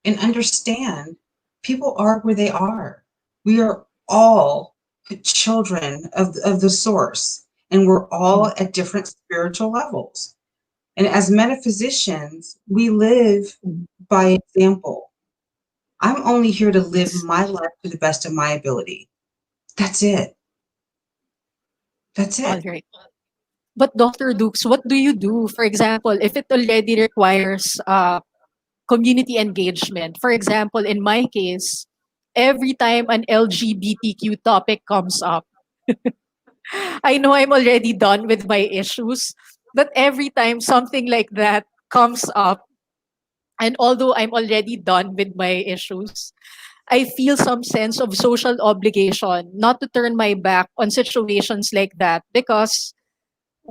and understand people are where they are. We are all children of the source, and we're all at different spiritual levels. And as metaphysicians, we live by example. I'm only here to live Yes. my life to the best of my ability. That's it. That's All it. right. But Dr. Dukes, what do you do? For example, if it already requires community engagement. For example, in my case, every time an LGBTQ topic comes up, I know I'm already done with my issues, but every time something like that comes up, and although I'm already done with my issues, I feel some sense of social obligation not to turn my back on situations like that because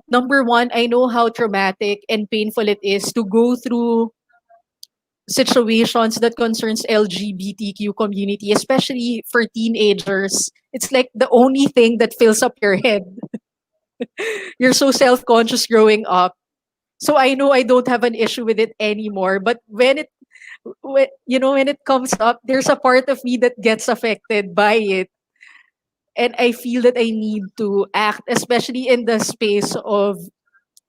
number one, I know how traumatic and painful it is to go through situations that concerns LGBTQ community, especially for teenagers. It's like the only thing that fills up your head. You're so self-conscious growing up. So I know I don't have an issue with it anymore. But when it comes up, there's a part of me that gets affected by it. And I feel that I need to act, especially in the space of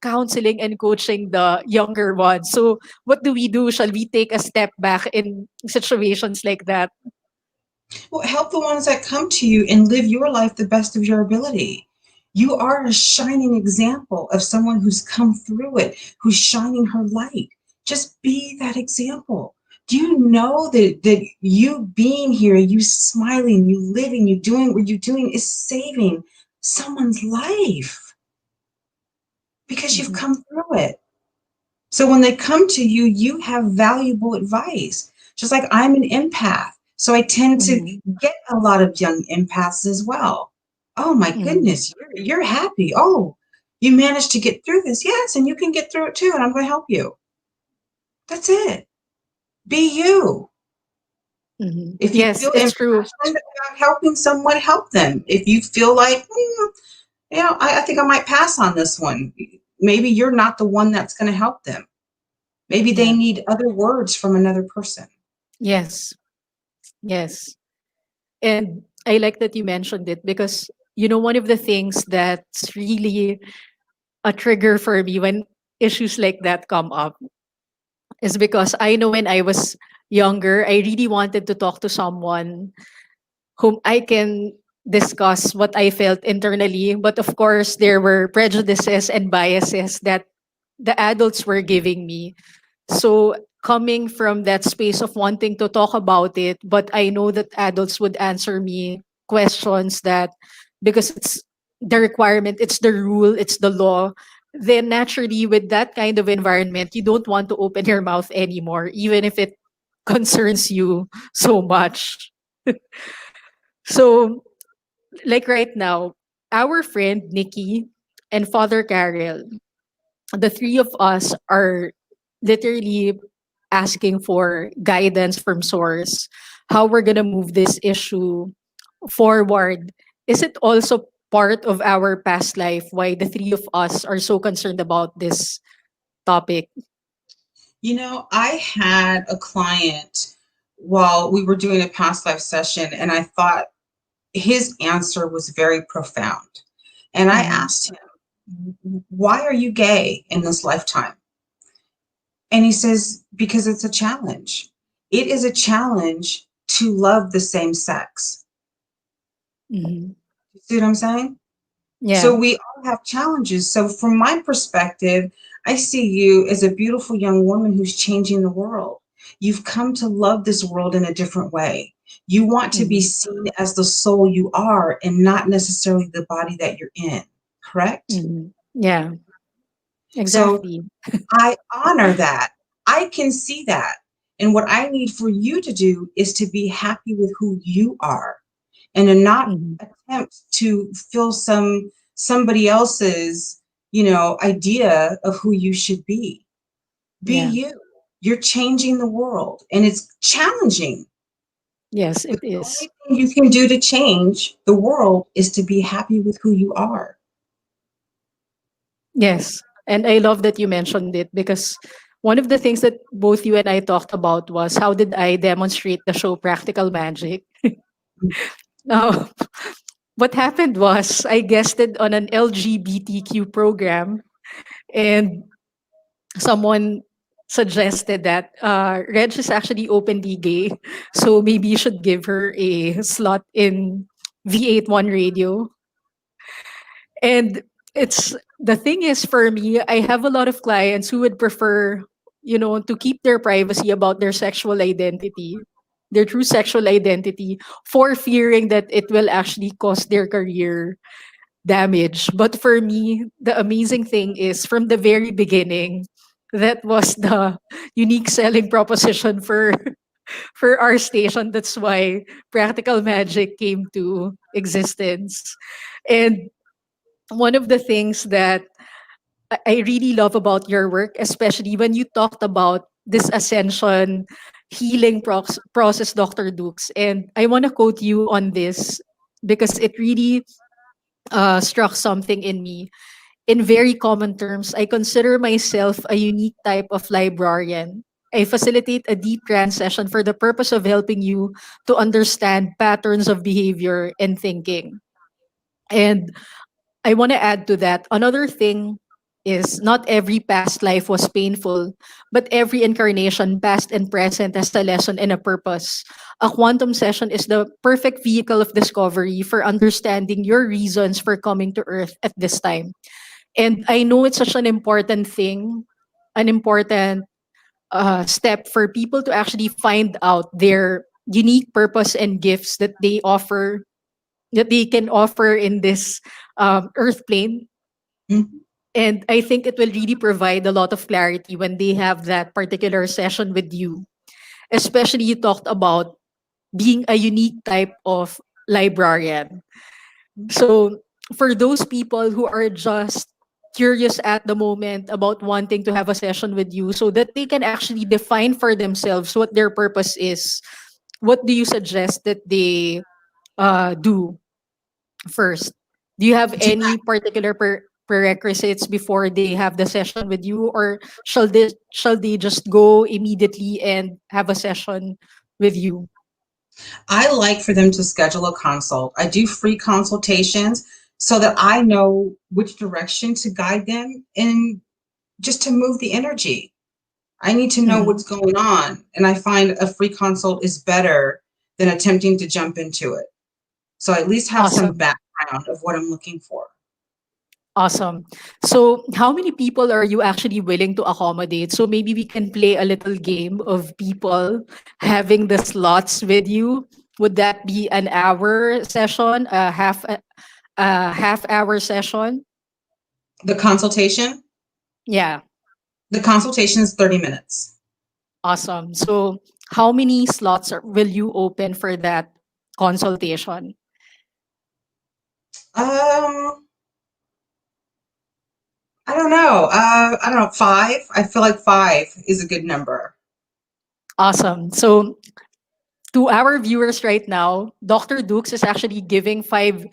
counseling and coaching the younger ones. So what do we do? Shall we take a step back in situations like that? Well, help the ones that come to you and live your life the best of your ability. You are a shining example of someone who's come through it, who's shining her light. Just be that example. Do you know that you being here, you smiling, you living, you doing what you're doing is saving someone's life because you've Mhm. come through it. So when they come to you, you have valuable advice. Just like I'm an empath. So I tend to Mhm. get a lot of young empaths as well. Oh my Mhm. goodness, you're happy. Oh, you managed to get through this. Yes, and you can get through it too, and I'm going to help you. That's it. Be you. Mhm. If you Yes, feel it's true. impassioned about helping someone, help them. If you feel like, I think I might pass on this one, maybe you're not the one that's going to help them. Maybe they Yeah. need other words from another person. Yes. Yes. And I like that you mentioned it because one of the things that's really a trigger for me when issues like that come up is because I know when I was younger, I really wanted to talk to someone whom I can discuss what I felt internally. But of course, there were prejudices and biases that the adults were giving me. So coming from that space of wanting to talk about it, but I know that adults would answer me questions that because it's the requirement, it's the rule, it's the law, then naturally with that kind of environment, you don't want to open your mouth anymore, even if it concerns you so much. So like right now, our friend Nikki and Father Carol, the three of us are literally asking for guidance from source how we're going to move this issue forward. Is it also part of our past life why the three of us are so concerned about this topic? I had a client while we were doing a past life session, and I thought his answer was very profound. And I Mhm. asked him, why are you gay in this lifetime? And he says, because it's a challenge. It is a challenge to love the same sex. Mhm. You see what I'm saying? Yeah. So we all have challenges. So from my perspective, I see you as a beautiful young woman who's changing the world. You've come to love this world in a different way. You want to be Mhm. seen as the soul you are and not necessarily the body that you're in, correct? Mhm. Yeah, So exactly. I honor that. I can see that. And what I need for you to do is to be happy with who you are and to not Mhm. attempt to fill somebody else's, idea of who you should be. Be Yeah. you. You're changing the world and it's challenging. Yes, But it the is. only thing you can do to change the world is to be happy with who you are. Yes. And I love that you mentioned it because one of the things that both you and I talked about was how did I demonstrate the show Practical Magic? Now, what happened was I guested on an LGBTQ program, and someone suggested that Reg is actually openly gay, so maybe you should give her a slot in V81 radio. And it's the thing is, for me, I have a lot of clients who would prefer, to keep their privacy about their sexual identity, their true sexual identity, for fearing that it will actually cause their career damage. But for me, the amazing thing is, from the very beginning, that was the unique selling proposition for for our station. That's why Practical Magic came to existence. And one of the things that I really love about your work, especially when you talked about this ascension healing process, Dr. Dukes. And I want to quote you on this because it really struck something in me. In very common terms, I consider myself a unique type of librarian. I facilitate a deep trance session for the purpose of helping you to understand patterns of behavior and thinking. And I want to add to that, another thing is not every past life was painful, but every incarnation, past and present, has a lesson and a purpose. A quantum session is the perfect vehicle of discovery for understanding your reasons for coming to Earth at this time. And I know it's such an important thing, an important step for people to actually find out their unique purpose and gifts that they offer, that they can offer in this earth plane. Mhm. And I think it will really provide a lot of clarity when they have that particular session with you. Especially, you talked about being a unique type of librarian. So, for those people who are just curious at the moment about wanting to have a session with you so that they can actually define for themselves what their purpose is, what do you suggest that they do first? Do you have Do any particular prerequisites before they have the session with you, or shall they just go immediately and have a session with you? I like for them to schedule a consult. I do free consultations so that I know which direction to guide them and just to move the energy. I need to know Mhm. what's going on. And I find a free consult is better than attempting to jump into it. So I at least have some Awesome. background of what I'm looking for. Awesome. So, how many people are you actually willing to accommodate? So, maybe we can play a little game of people having the slots with you. Would that be an hour session, a half hour session? The consultation, Yeah, the consultation is 30 minutes. awesome. So, how many slots will you open for that consultation? Um, I don't know. I don't know, 5. I feel like 5 is a good number. Awesome. So, to our viewers right now, Dr. Dukes is actually giving 5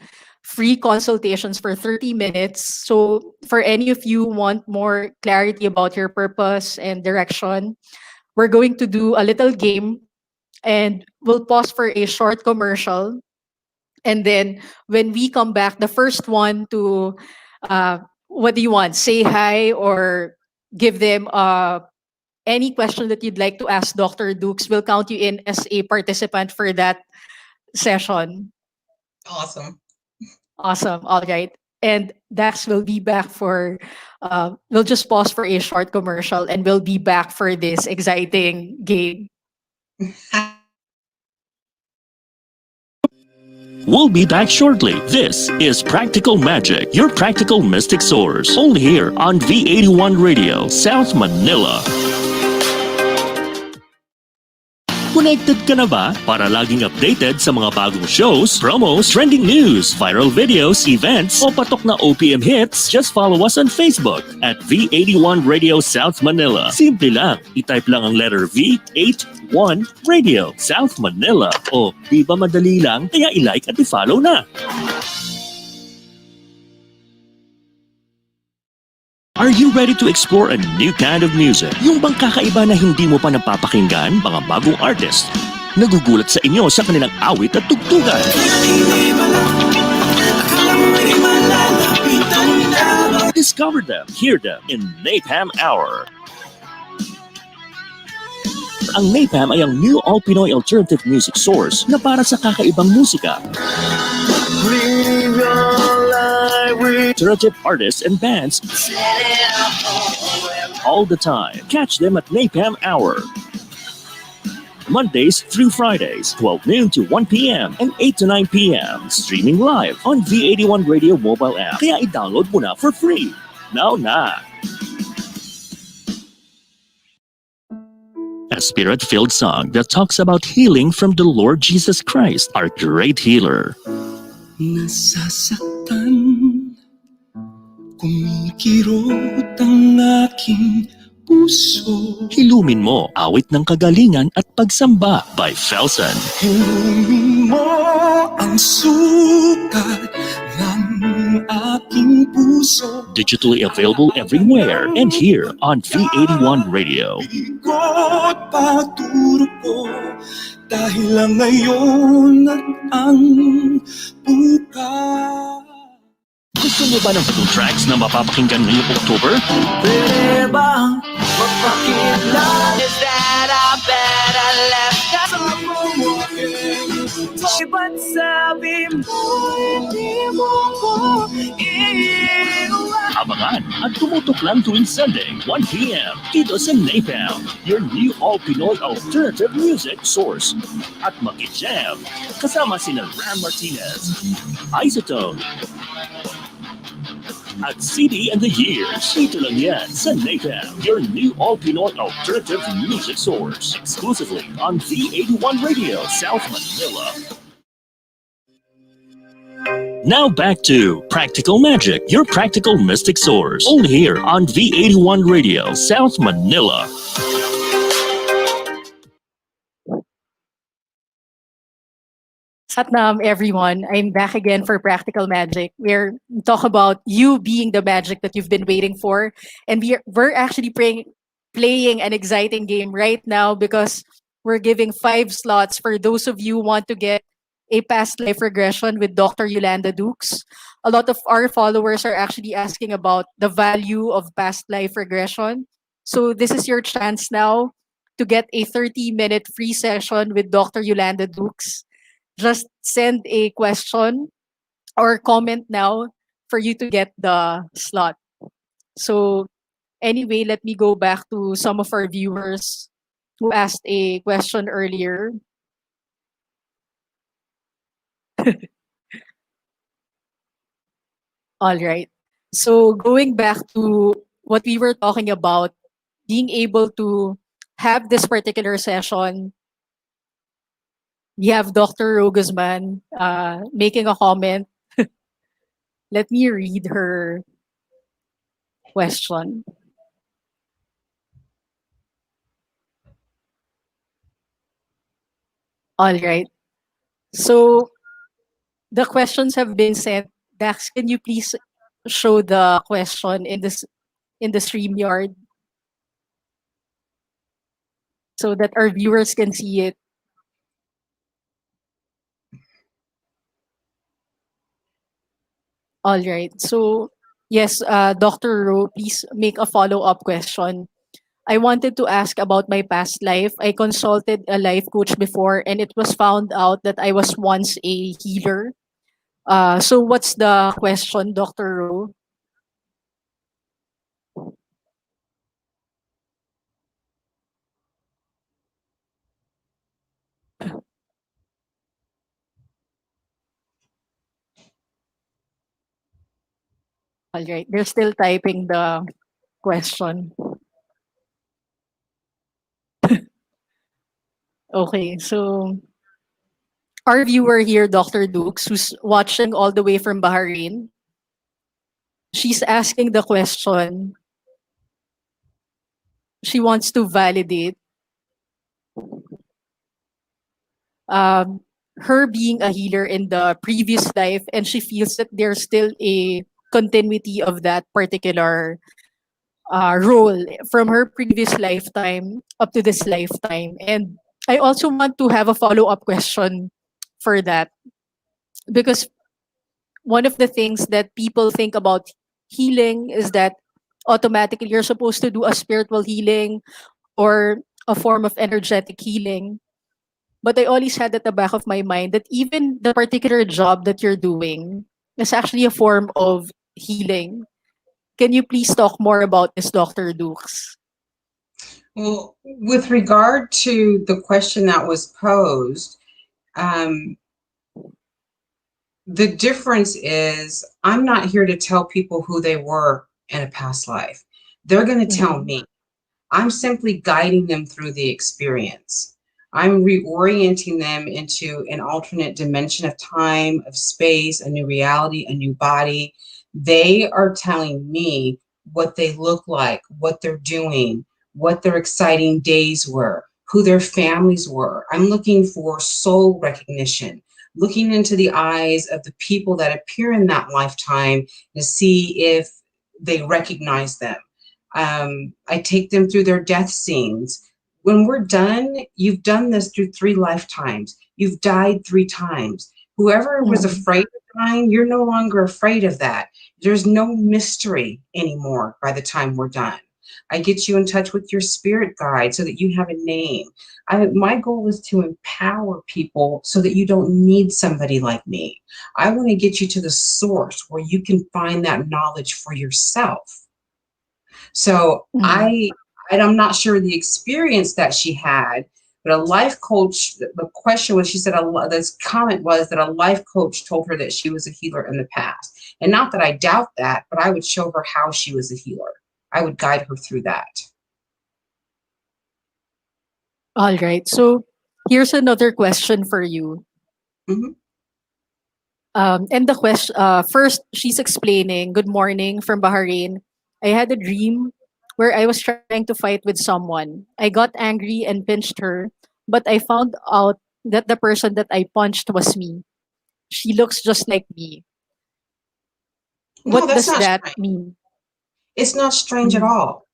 free consultations for 30 minutes. So, for any of you who want more clarity about your purpose and direction, we're going to do a little game, and we'll pause for a short commercial. And then when we come back, the first one to, what do you want? Say hi or give them any question that you'd like to ask Dr. Dukes. Will count you in as a participant for that session. Awesome. Awesome. All right. And Dax will be back for, we'll just pause for a short commercial and we'll be back for this exciting game. We'll be back shortly. This is Practical Magic, your practical mystic source. Only here on V81 Radio, South Manila. Connected ka na ba para laging updated sa mga bagong shows, promos, trending news, viral videos, events, o patok na OPM hits? Just follow us on Facebook at V81 Radio South Manila. Simple lang, itype lang ang letter V81 Radio South Manila. O, di ba madali lang? Kaya i-like at i-follow na. Are you ready to explore a new kind of music? Yung bang kakaiba na hindi mo pa napapakinggan? Mga bagong artist. Nagugulat sa inyo sa kanilang awit at tugtugan. Discover them, hear them in Napam Hour. Ang Napam ay ang new all-Pinoy alternative music source na para sa kakaibang musika. Alternative artists and bands all the time. Catch them at Napam Hour. Mondays through Fridays, 12 noon to 1 p.m. and 8 to 9 p.m. Streaming live on V81 Radio mobile app. Kaya i-download mo na for free. Now na! A spirit-filled song that talks about healing from the Lord Jesus Christ, our great healer. Nasasaktan, kumikirot ang aking puso. Hilumin mo, awit ng kagalingan at pagsamba by Felsen. Hilumin mo ang sukat ng aking puso. Digitally available everywhere and here on V81 Radio. Bigot pagturo ko dahil lang ngayon at ang bukas. Gusto mo ba ng full tracks na mapapakinggan ngayong October? Pwede bang mapakilala? Is that I better left us Ba't sabi mo hindi mo ko iiwan? Abangan at tumutok lang tuwing Sunday, 1 p.m. dito sa Napam, your new all-Pinoy alternative music source. At makijam, kasama sina Ram Martinez, Isotone, at CD and the Years. Dito lang yan sa Napam, your new all-Pinoy alternative music source. Exclusively on V81 Radio, South Manila. Now back to Practical Magic, your practical mystic source. Only here on V81 Radio, South Manila. Satnam, everyone. I'm back again for Practical Magic, where we talk about you being the magic that you've been waiting for. And we're actually playing an exciting game right now because we're giving 5 slots for those of you who want to get a past life regression with Dr. Yolanda Dukes. A lot of our followers are actually asking about the value of past life regression. So this is your chance now to get a 30-minute free session with Dr. Yolanda Dukes. Just send a question or comment now for you to get the slot. So anyway, let me go back to some of our viewers who asked a question earlier. All right. So going back to what we were talking about, being able to have this particular session, we have Dr. Rogusman making a comment. Let me read her question. All right. So the questions have been sent. Dax, can you please show the question in the StreamYard so that our viewers can see it? All right. So yes, Dr. Ro, please make a follow-up question. I wanted to ask about my past life. I consulted a life coach before and it was found out that I was once a healer. So what's the question, Dr. Ro? All right, they're still typing the question. Okay, so our viewer here, Dr. Dukes, who's watching all the way from Bahrain, she's asking the question. She wants to validate her being a healer in the previous life, and she feels that there's still a continuity of that particular role from her previous lifetime up to this lifetime. And I also want to have a follow-up question for that, because one of the things that people think about healing is that automatically you're supposed to do a spiritual healing or a form of energetic healing. But I always had at the back of my mind that even the particular job that you're doing is actually a form of healing. Can you please talk more about this, Dr. Dukes? Well, with regard to the question that was posed, um, the difference is I'm not here to tell people who they were in a past life. They're going to tell Mhm. me. I'm simply guiding them through the experience. I'm reorienting them into an alternate dimension of time, of space, a new reality, a new body. They are telling me what they look like, what they're doing, what their exciting days were, who their families were. I'm looking for soul recognition, looking into the eyes of the people that appear in that lifetime to see if they recognize them. I take them through their death scenes. When we're done, you've done this through 3 lifetimes. You've died 3 times. Whoever was Mhm. afraid of dying, you're no longer afraid of that. There's no mystery anymore by the time we're done. I get you in touch with your spirit guide so that you have a name. My goal is to empower people so that you don't need somebody like me. I want to get you to the source where you can find that knowledge for yourself. So Mhm. I'm not sure the experience that she had, but a life coach, the question was, she said, this comment was that a life coach told her that she was a healer in the past. And not that I doubt that, but I would show her how she was a healer. I would guide her through that. All right. So here's another question for you. Mhm. And the question first, she's explaining, "Good morning from Bahrain. I had a dream where I was trying to fight with someone. I got angry and pinched her, but I found out that the person that I punched was me. She looks just like me. No, What that's does not that strange. mean?" It's not strange at Mm-hmm. all.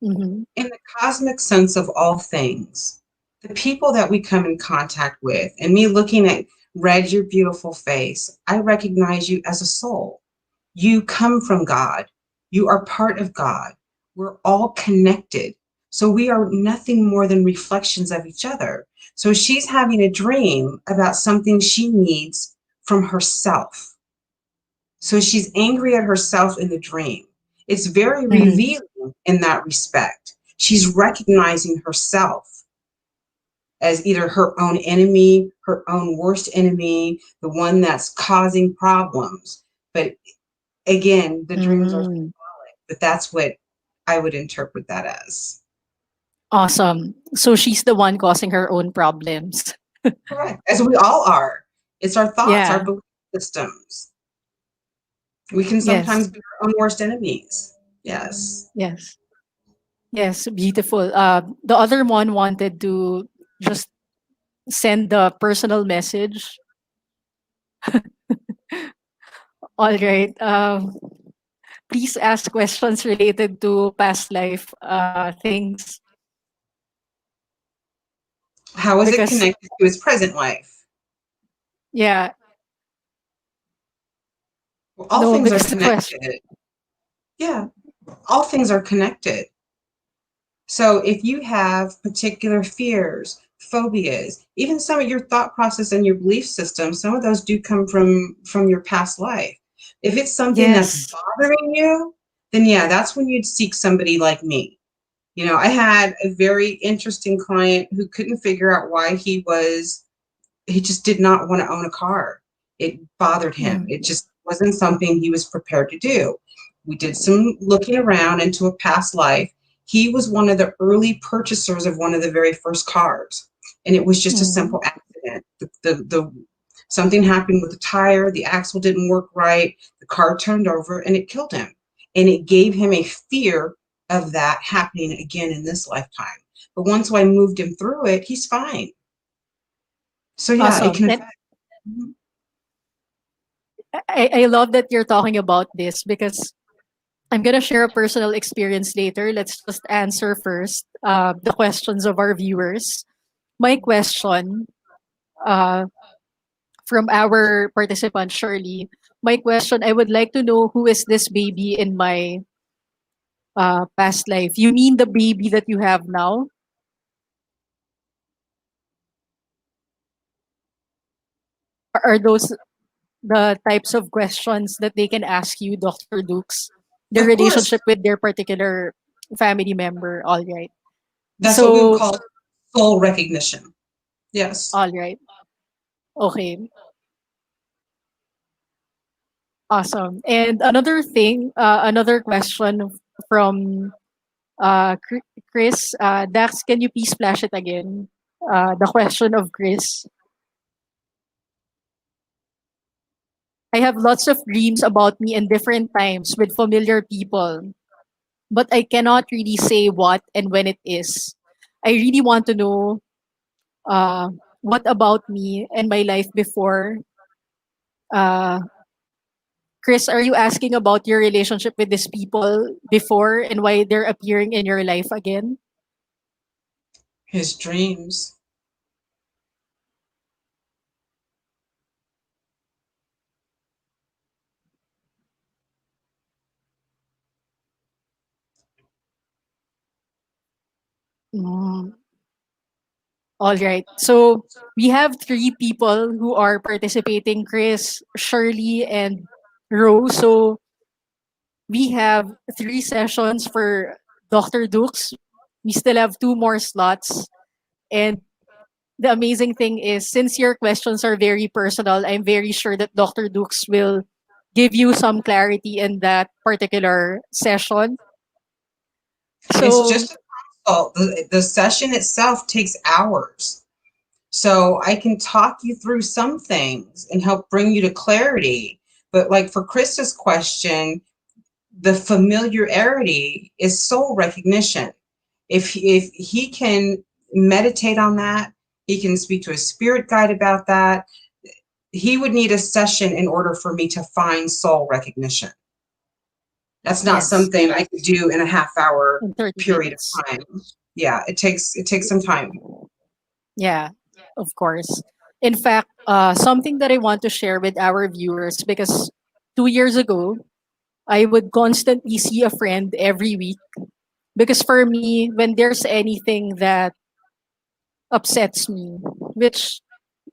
Mm-hmm. In the cosmic sense of all things, the people that we come in contact with, and me looking at Red, your beautiful face, I recognize you as a soul. You come from God. You are part of God. We're all connected. So we are nothing more than reflections of each other. So she's having a dream about something she needs from herself. So she's angry at herself in the dream. It's very Mm-hmm. revealing in that respect. She's recognizing herself as either her own enemy, her own worst enemy, the one that's causing problems. But again, the dreams are Mm. symbolic, but that's what I would interpret that as. Awesome. So she's the one causing her own problems. Correct. As we all are. It's our thoughts, our Yeah. belief systems. We can Yes. sometimes be our own worst enemies. Yes. Yes. Yes. Beautiful. The other one wanted to just send the personal message. All right. Please ask questions related to past life things How is it because connected to his present life? yeah, Well, all no, things are because the question. connected. Yeah, all things are connected. So if you have particular fears, phobias, even some of your thought process and your belief system, some of those do come from your past life. If it's something that's Yes. bothering you, then yeah, that's when you'd seek somebody like me. I had a very interesting client who couldn't figure out why he just did not want to own a car. It bothered him. Mm, It just wasn't something he was prepared to do. We did some looking around into a past life. He was one of the early purchasers of one of the very first cars, and it was just a mm, simple accident. The something happened with the tire, the axle didn't work right, the car turned over, and it killed him. And it gave him a fear of that happening again in this lifetime. But once I moved him through it, he's fine. So yeah, it awesome. can And affect. Mhm. I love that you're talking about this because I'm gonna share a personal experience later. Let's just answer first the questions of our viewers. My question uh, from our participant Shirley: my question, I would like to know who is this baby in my past life. You mean the baby that you have now? Are those the types of questions that they can ask you, Dr. Dukes? The Of course, relationship with their particular family member. All right. that's what we would So, call soul recognition. Yes. all right. Okay. Awesome. And another thing, another question from Chris. Dax, can you please flash it again? The question of Chris. I have lots of dreams about me in different times with familiar people, but I cannot really say what and when it is. I really want to know uh, what about me and my life before. Uh, Chris, are you asking about your relationship with these people before and why they're appearing in your life again? His dreams. Mm, all right. So we have three people who are participating: Chris, Shirley, and Rose. So we have three sessions for Dr. Dukes. We still have two more slots. And the amazing thing is, since your questions are very personal, I'm very sure that Dr. Dukes will give you some clarity in that particular session. It's So, just a consult. The session itself takes hours. So I can talk you through some things and help bring you to clarity. But like for Krista's question, the familiarity is soul recognition. If he can meditate on that, he can speak to a spirit guide about that. He would need a session in order for me to find soul recognition. That's not yes, something I could do in a half hour in 30 period of minutes. time. Yeah, it takes some time. Yeah, of course. In fact, something that I want to share with our viewers, because 2 years ago, I would constantly see a friend every week. Because for me, when there's anything that upsets me, which,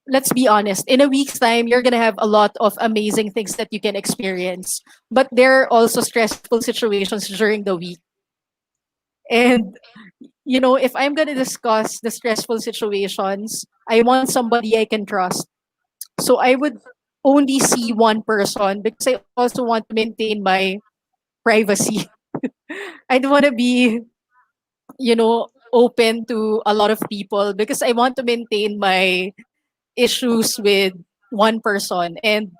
let's be honest, in a week's time, you're going to have a lot of amazing things that you can experience. But there are also stressful situations during the week. And, if I'm going to discuss the stressful situations, I want somebody I can trust. So I would only see one person because I also want to maintain my privacy. I don't want to be, open to a lot of people because I want to maintain my issues with one person. And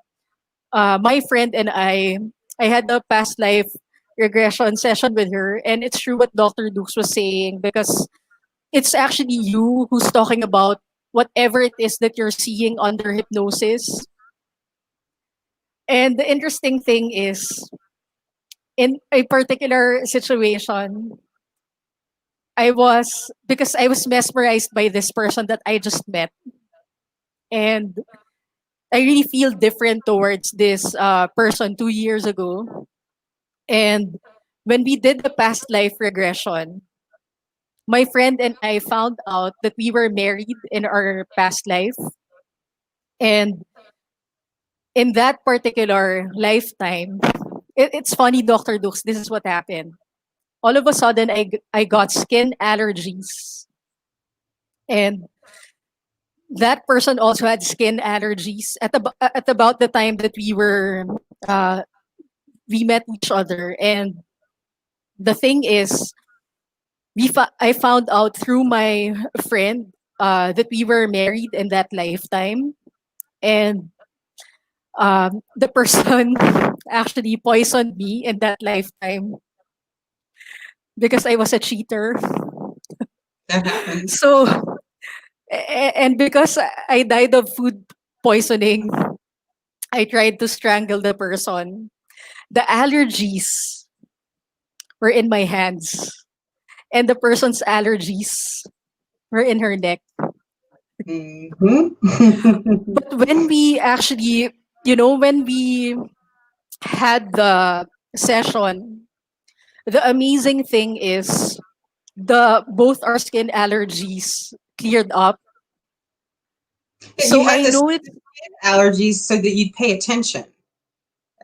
my friend and I had a past life regression session with her, and it's true what Dr. Dukes was saying because it's actually you who's talking about whatever it is that you're seeing under hypnosis. And the interesting thing is, in a particular situation, because I was mesmerized by this person that I just met. And I really feel different towards this person 2 years ago. And when we did the past life regression, my friend and I found out that we were married in our past life. And in that particular lifetime, it's funny, Dr. Dukes, this is what happened. All of a sudden, I got skin allergies. And that person also had skin allergies at about the time that uh, we met each other. And the thing is, I found out through my friend that we were married in that lifetime. And the person actually poisoned me in that lifetime because I was a cheater. That happens. So, and because I died of food poisoning, I tried to strangle the person. The allergies were in my hands, and the person's allergies were in her neck. Mhm. But when we actually, when we had the session, the amazing thing is the both our skin allergies cleared up. You So had I this know it. allergies so that you'd pay attention.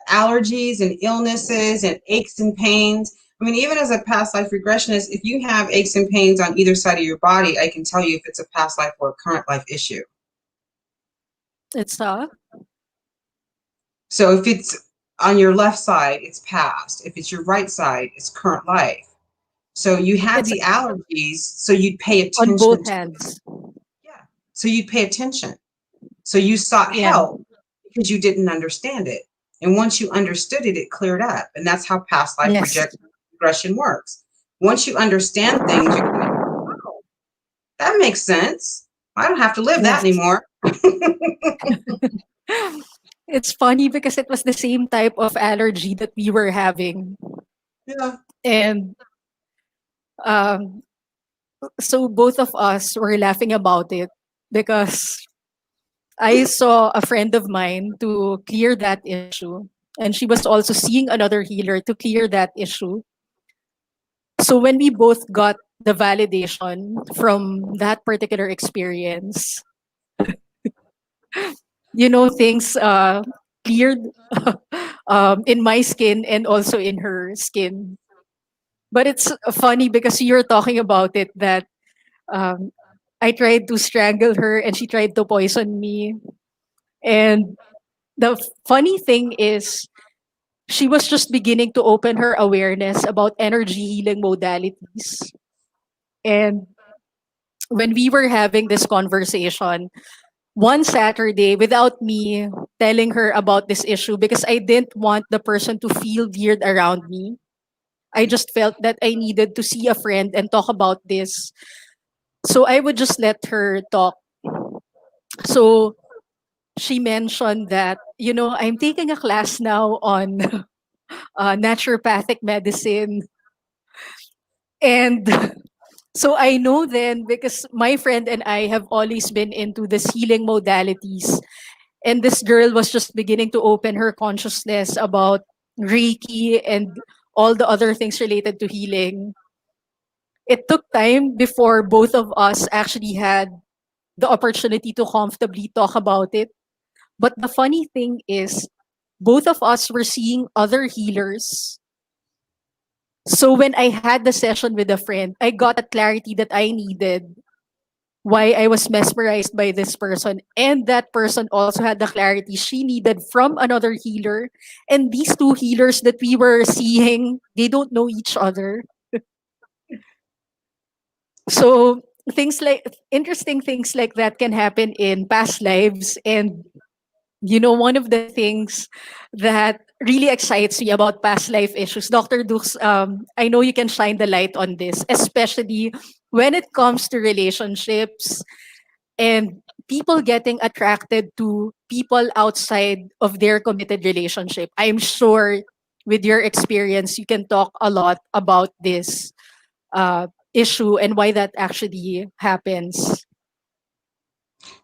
Allergies and illnesses and aches and pains. I mean, even as a past life regressionist, if you have aches and pains on either side of your body, I can tell you if it's a past life or a current life issue. It's So if it's on your left side, it's past. If it's your right side, it's current life. So you had it's the allergies, so you'd pay on attention both to, hands. yeah. So you'd pay attention. So you sought Yeah. help because you didn't understand it. And once you understood it, it cleared up. And that's how past life Yes. regression works. Once you understand things, you're like, oh, that makes sense. I don't have to live that Yes. anymore. It's funny because it was the same type of allergy that we were having. Yeah. And um, so both of us were laughing about it because I saw a friend of mine to clear that issue. And she was also seeing another healer to clear that issue. So when we both got the validation from that particular experience, things cleared in my skin and also in her skin. But it's funny because you're talking about it that um, I tried to strangle her and she tried to poison me. And the funny thing is, she was just beginning to open her awareness about energy healing modalities. And when we were having this conversation, one Saturday, without me telling her about this issue, because I didn't want the person to feel weird around me, I just felt that I needed to see a friend and talk about this. So I would just let her talk. So she mentioned that, I'm taking a class now on naturopathic medicine. And so I know then because my friend and I have always been into this healing modalities. And this girl was just beginning to open her consciousness about Reiki and all the other things related to healing. It took time before both of us actually had the opportunity to comfortably talk about it. But the funny thing is, both of us were seeing other healers. So when I had the session with a friend, I got that clarity that I needed, why I was mesmerized by this person. And that person also had the clarity she needed from another healer. And these two healers that we were seeing, they don't know each other. So interesting things like that can happen in past lives. And one of the things that really excites me about past life issues, Dr. Dukes, I know you can shine the light on this, especially when it comes to relationships and people getting attracted to people outside of their committed relationship. I'm sure with your experience, you can talk a lot about this issue and why that actually happens.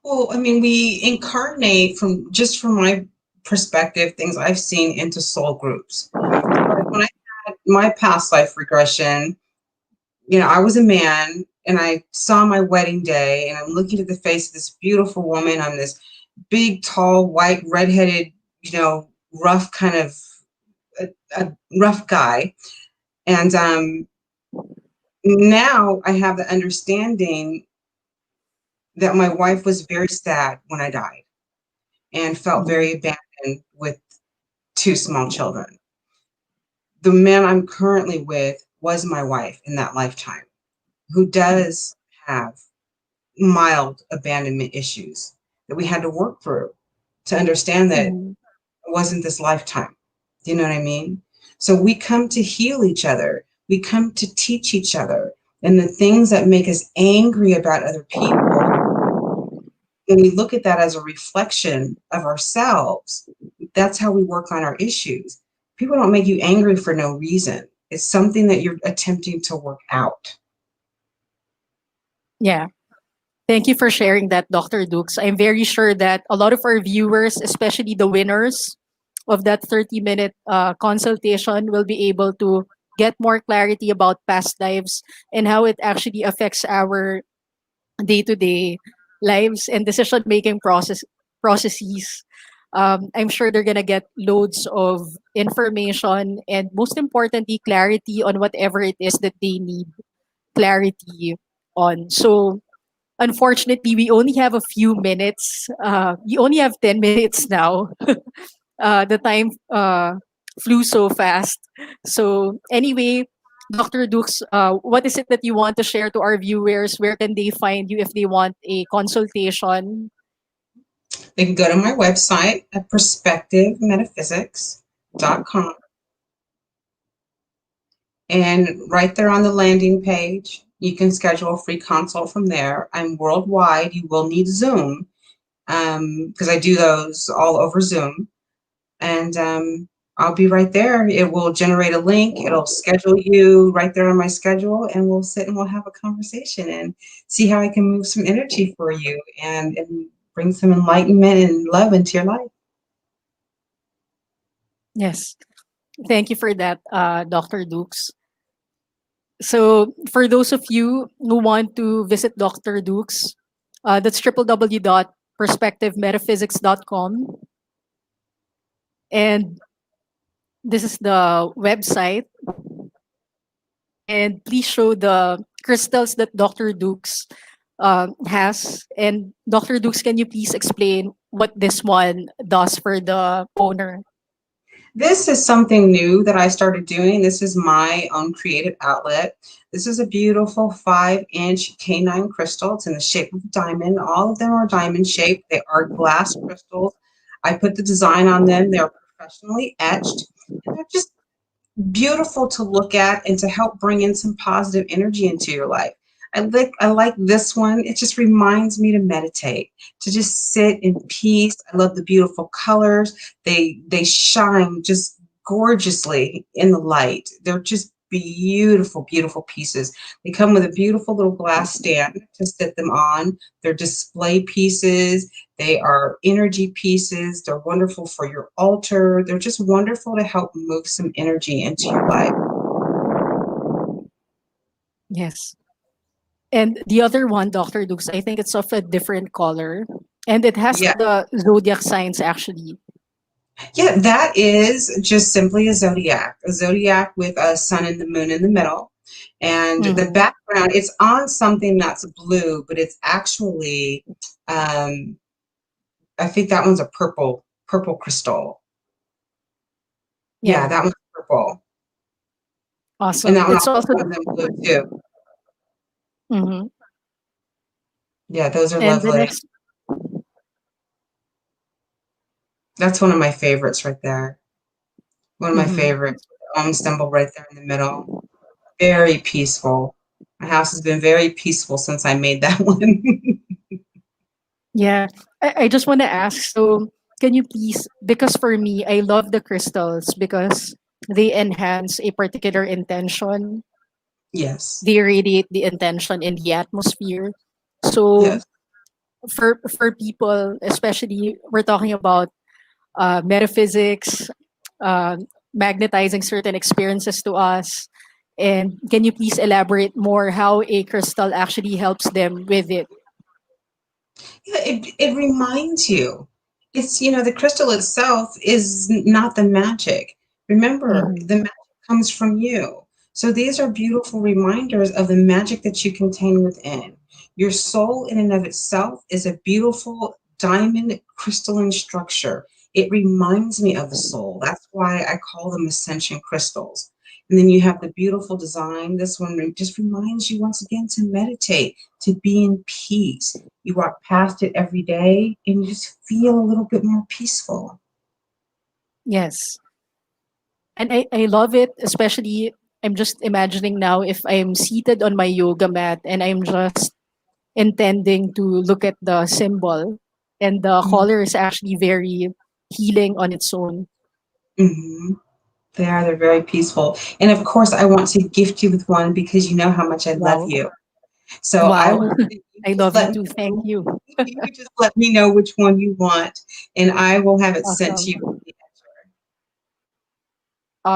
Well, I mean, we incarnate from my perspective, things I've seen into soul groups. Like when I had my past life regression, I was a man and I saw my wedding day and I'm looking at the face of this beautiful woman on this big, tall, white, redheaded, rough kind of a rough guy. And now I have the understanding that my wife was very sad when I died and felt very abandoned with two small children. The man I'm currently with was my wife in that lifetime, who does have mild abandonment issues that we had to work through to understand that it Mhm. wasn't this lifetime. Do you know what I mean? So we come to heal each other. We come to teach each other. And the things that make us angry about other people, when we look at that as a reflection of ourselves, that's how we work on our issues. People don't make you angry for no reason. It's something that you're attempting to work out. Yeah. Thank you for sharing that, Dr. Dukes. I'm very sure that a lot of our viewers, especially the winners, of that 30-minute consultation, we'll be able to get more clarity about past lives and how it actually affects our day-to-day lives and decision-making processes. I'm sure they're gonna get loads of information and, most importantly, clarity on whatever it is that they need clarity on. So unfortunately, we only have a few minutes. We only have 10 minutes now. The time flew so fast. So anyway, Dr. Dukes, what is it that you want to share to our viewers? Where can they find you if they want a consultation? They can go to my website at perspectivemetaphysics.com. And right there on the landing page, you can schedule a free consult from there. I'm worldwide. You will need Zoom because I do those all over Zoom. And I'll be right there. It will generate a link. It'll schedule you right there on my schedule, and we'll sit and we'll have a conversation and see how I can move some energy for you and bring some enlightenment and love into your life. Yes. Thank you for that, Dr. Dukes. So, for those of you who want to visit Dr. Dukes, that's www.perspectivemetaphysics.com. And this is the website. And please show the crystals that Dr. Dukes has. And Dr. Dukes, can you please explain what this one does for the owner? This is something new that I started doing. This is my own creative outlet. This is a beautiful 5-inch canine crystal. It's in the shape of a diamond. All of them are diamond shaped. They are glass crystals. I put the design on them. They're professionally etched. And they're just beautiful to look at and to help bring in some positive energy into your life. I like this one. It just reminds me to meditate, to just sit in peace. I love the beautiful colors. They shine just gorgeously in the light. They're just beautiful, beautiful pieces. They come with a beautiful little glass stand to sit them on. They're display pieces. They are energy pieces. They're wonderful for your altar. They're just wonderful to help move some energy into your life. Yes. And the other one, Dr. Dukes, I think it's of a different color. And it has Yeah. the zodiac signs actually. Yeah, that is just simply a zodiac with a sun and the moon in the middle. And the Mhm. background, it's on something that's blue, but it's actually, um, I think that one's a purple crystal. Yeah, Yeah. that one's purple. And Awesome. that one It's also also comes in blue too. mhm. Yeah, those are And the lovely. next That's one of my favorites right there. One of my mhm. favorites. Symbol right there in the middle. Very peaceful. My house has been very peaceful since I made that one. Yeah. I just want to ask, so can you please, because for me, I love the crystals because they enhance a particular intention. Yes. They radiate the intention in the atmosphere. So Yes. for people, especially we're talking about metaphysics, uh, magnetizing certain experiences to us. And can you please elaborate more how a crystal actually helps them with it? Yeah, it reminds you. It's, the crystal itself is not the magic. Remember, Mhm. the magic comes from you. So these are beautiful reminders of the magic that you contain within. Your soul in and of itself is a beautiful diamond crystalline structure. It reminds me of the soul. That's why I call them ascension crystals. And then you have the beautiful design. This one just reminds you once again to meditate, to be in peace. You walk past it every day and you just feel a little bit more peaceful. Yes. And I love it, especially I'm just imagining now if I'm seated on my yoga mat and I'm just intending to look at the symbol and the color is actually very healing on its own. Mm-hmm. They're very peaceful. And of course, I want to gift you with one because you know how much I love Wow. you. So Wow. you I just love you let me too. Thank know. you. You just let me know which one you want, and I will have it sent to you. Awesome.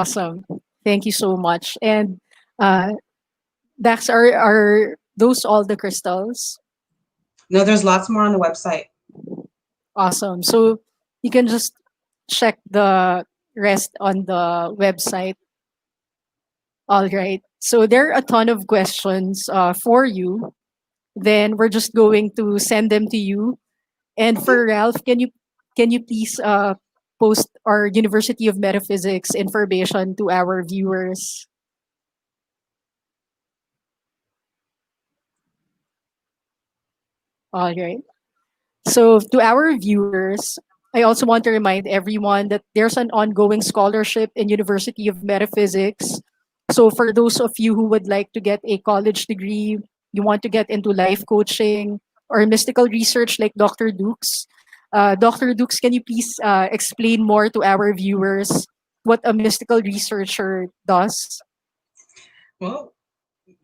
Awesome. Thank you so much. And uh, Dax, are those all the crystals? No, there's lots more on the website. Awesome. So you can just check the rest on the website. All right. So there are a ton of questions for you. Then we're just going to send them to you. And Okay. for Ralph, can you please post our University of Metaphysics information to our viewers? All right. So, to our viewers, I also want to remind everyone that there's an ongoing scholarship in University of Metaphysics. So, for those of you who would like to get a college degree, you want to get into life coaching or mystical research like Dr. Dukes. Dr. Dukes, can you please explain more to our viewers what a mystical researcher does? Well,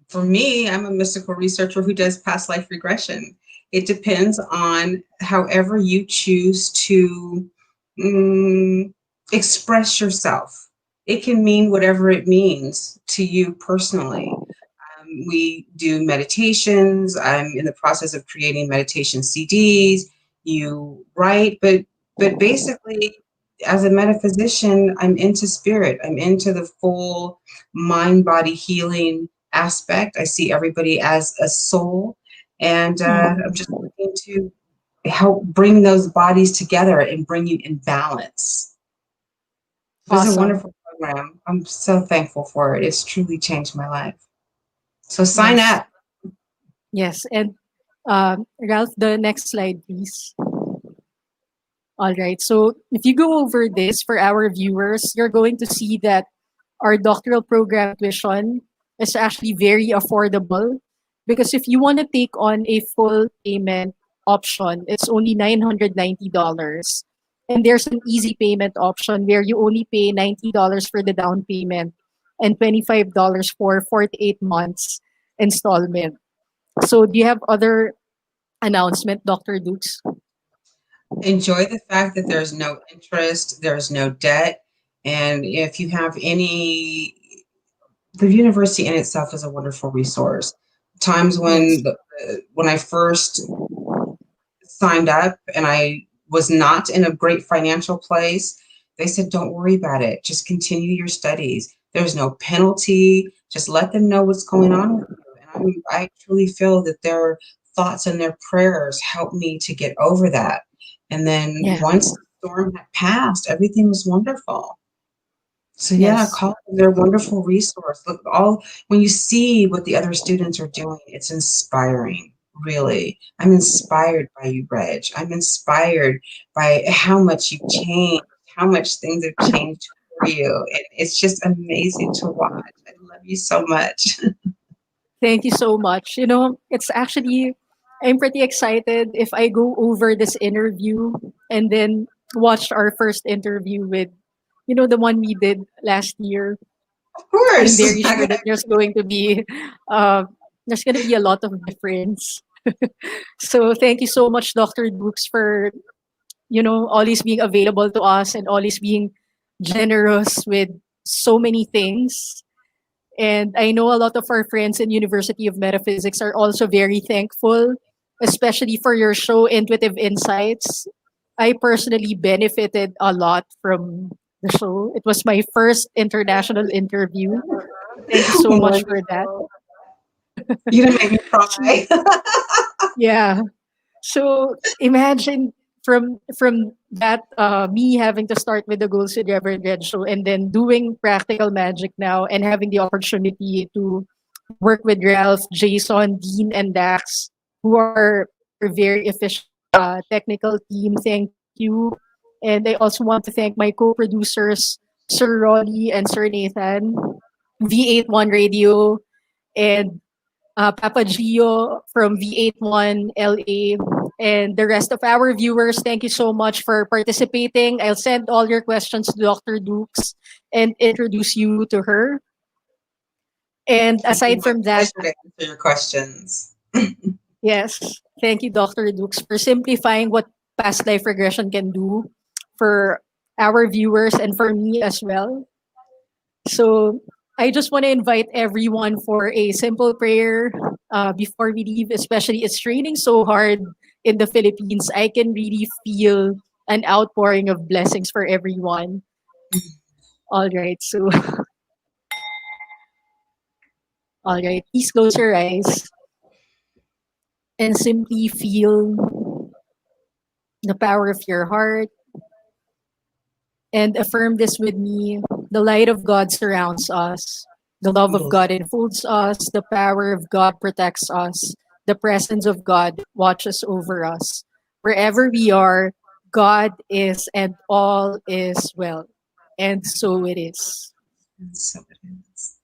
for me, I'm a mystical researcher who does past life regression. It depends on however you choose to mm, express yourself. It can mean whatever it means to you personally. We do meditations. I'm in the process of creating meditation CDs. You write, but basically, as a metaphysician, I'm into spirit. I'm into the full mind body healing aspect. I see everybody as a soul, and I'm Mm, just looking to help bring those bodies together and bring you in balance. This is a awesome. wonderful program. I'm so thankful for it. It's truly changed my life. So sign Yes. up. Yes. And Ralph, the next slide, please. All right. So if you go over this for our viewers, you're going to see that our doctoral program tuition is actually very affordable because if you want to take on a full payment option, it's only $990. And there's an easy payment option where you only pay $90 for the down payment and $25 for 48 months installment. So do you have other announcement, Dr. Dukes? Enjoy the fact that there's no interest, there's no debt, and if you have any, the university in itself is a wonderful resource. Times Yes. when I first signed up and I was not in a great financial place, they said, "Don't worry about it. Just continue your studies. There's no penalty. Just let them know what's going on with you." And I truly feel that their thoughts and their prayers helped me to get over that. And then Yeah. once the storm had passed, everything was wonderful. So yeah, Yes. college is a wonderful resource. Look, all when you see what the other students are doing, it's inspiring. Really, I'm inspired by you, Reg. I'm inspired by how much you've changed, how much things have changed for you, and it's just amazing to watch. I love you so much. Thank you so much. It's actually, I'm pretty excited if I go over this interview and then watch our first interview with, the one we did last year. Of I'm course, very sure that uh, there's going to be a lot of difference. So thank you so much, Dr. Dukes, for, always being available to us and always being generous with so many things. And I know a lot of our friends in University of Metaphysics are also very thankful, especially for your show, Intuitive Insights. I personally benefited a lot from the show. It was my first international interview. Thank you so much for that. wonderful. You didn't make me So, cry. yeah. So imagine from that me having to start with the Goals with Reverend Red show and then doing practical magic now and having the opportunity to work with Ralph, Jason, Dean, and Dax, who are very efficient technical team. Thank you. And I also want to thank my co-producers, Sir Rolly and Sir Nathan, V81 Radio, and Papa Gio from V81 LA, and the rest of our viewers. Thank you so much for participating. I'll send all your questions to Dr. Dukes and introduce you to her. And It'd be aside my from that, pleasure to answer your questions. yes, thank you, Dr. Dukes, for simplifying what past life regression can do for our viewers and for me as well. So I just want to invite everyone for a simple prayer before we leave, especially it's raining so hard in the Philippines. I can really feel an outpouring of blessings for everyone. All right, so all right, please close your eyes and simply feel the power of your heart and affirm this with me. The light of God surrounds us. The love of God enfolds us. The power of God protects us. The presence of God watches over us. Wherever we are, God is and all is well. And so it is. And so it is.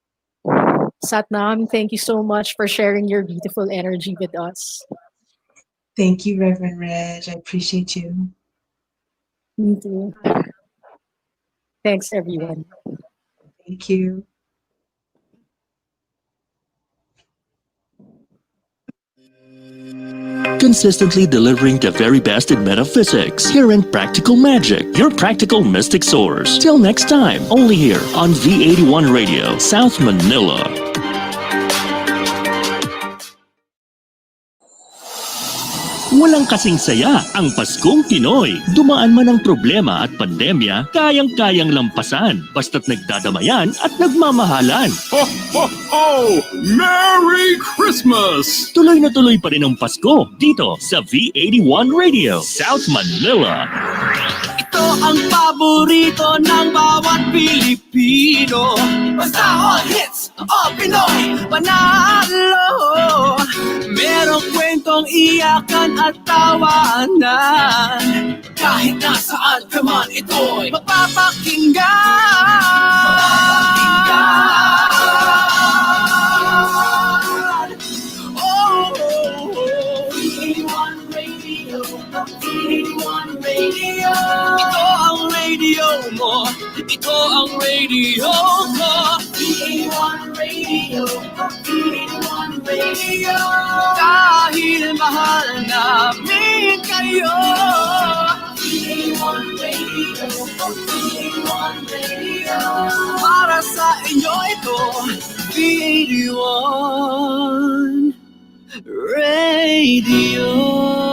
Satnam, thank you so much for sharing your beautiful energy with us. Thank you, Reverend Reg. I appreciate you. Me too. Thanks, everyone. Thank you. Consistently delivering the very best in metaphysics. Here in Practical Magic, your practical mystic source. Till next time, only here on V81 Radio, South Manila. Walang kasing saya ang Paskong Pinoy. Dumaan man ang problema at pandemya, kayang-kayang lampasan. Basta't nagdadamayan at nagmamahalan. Ho, ho, ho! Merry Christmas! Tuloy na tuloy pa rin ang Pasko dito sa V81 Radio, South Manila. Ito ang paborito ng bawat Pilipino. Basta all hits, all Pinoy, panalo. Merong kwentong iyakan at tawanan. Kahit nasaan ka man ito'y mapapakinggan. Oh, V81 Radio, V81 Radio. Ito ang radio mo, ito ang radio ko. V81 Radio, V81 Radio. Dahil mahal namin kayo. V81 Radio, V81 Radio. Para sa inyo ito, V81 Radio.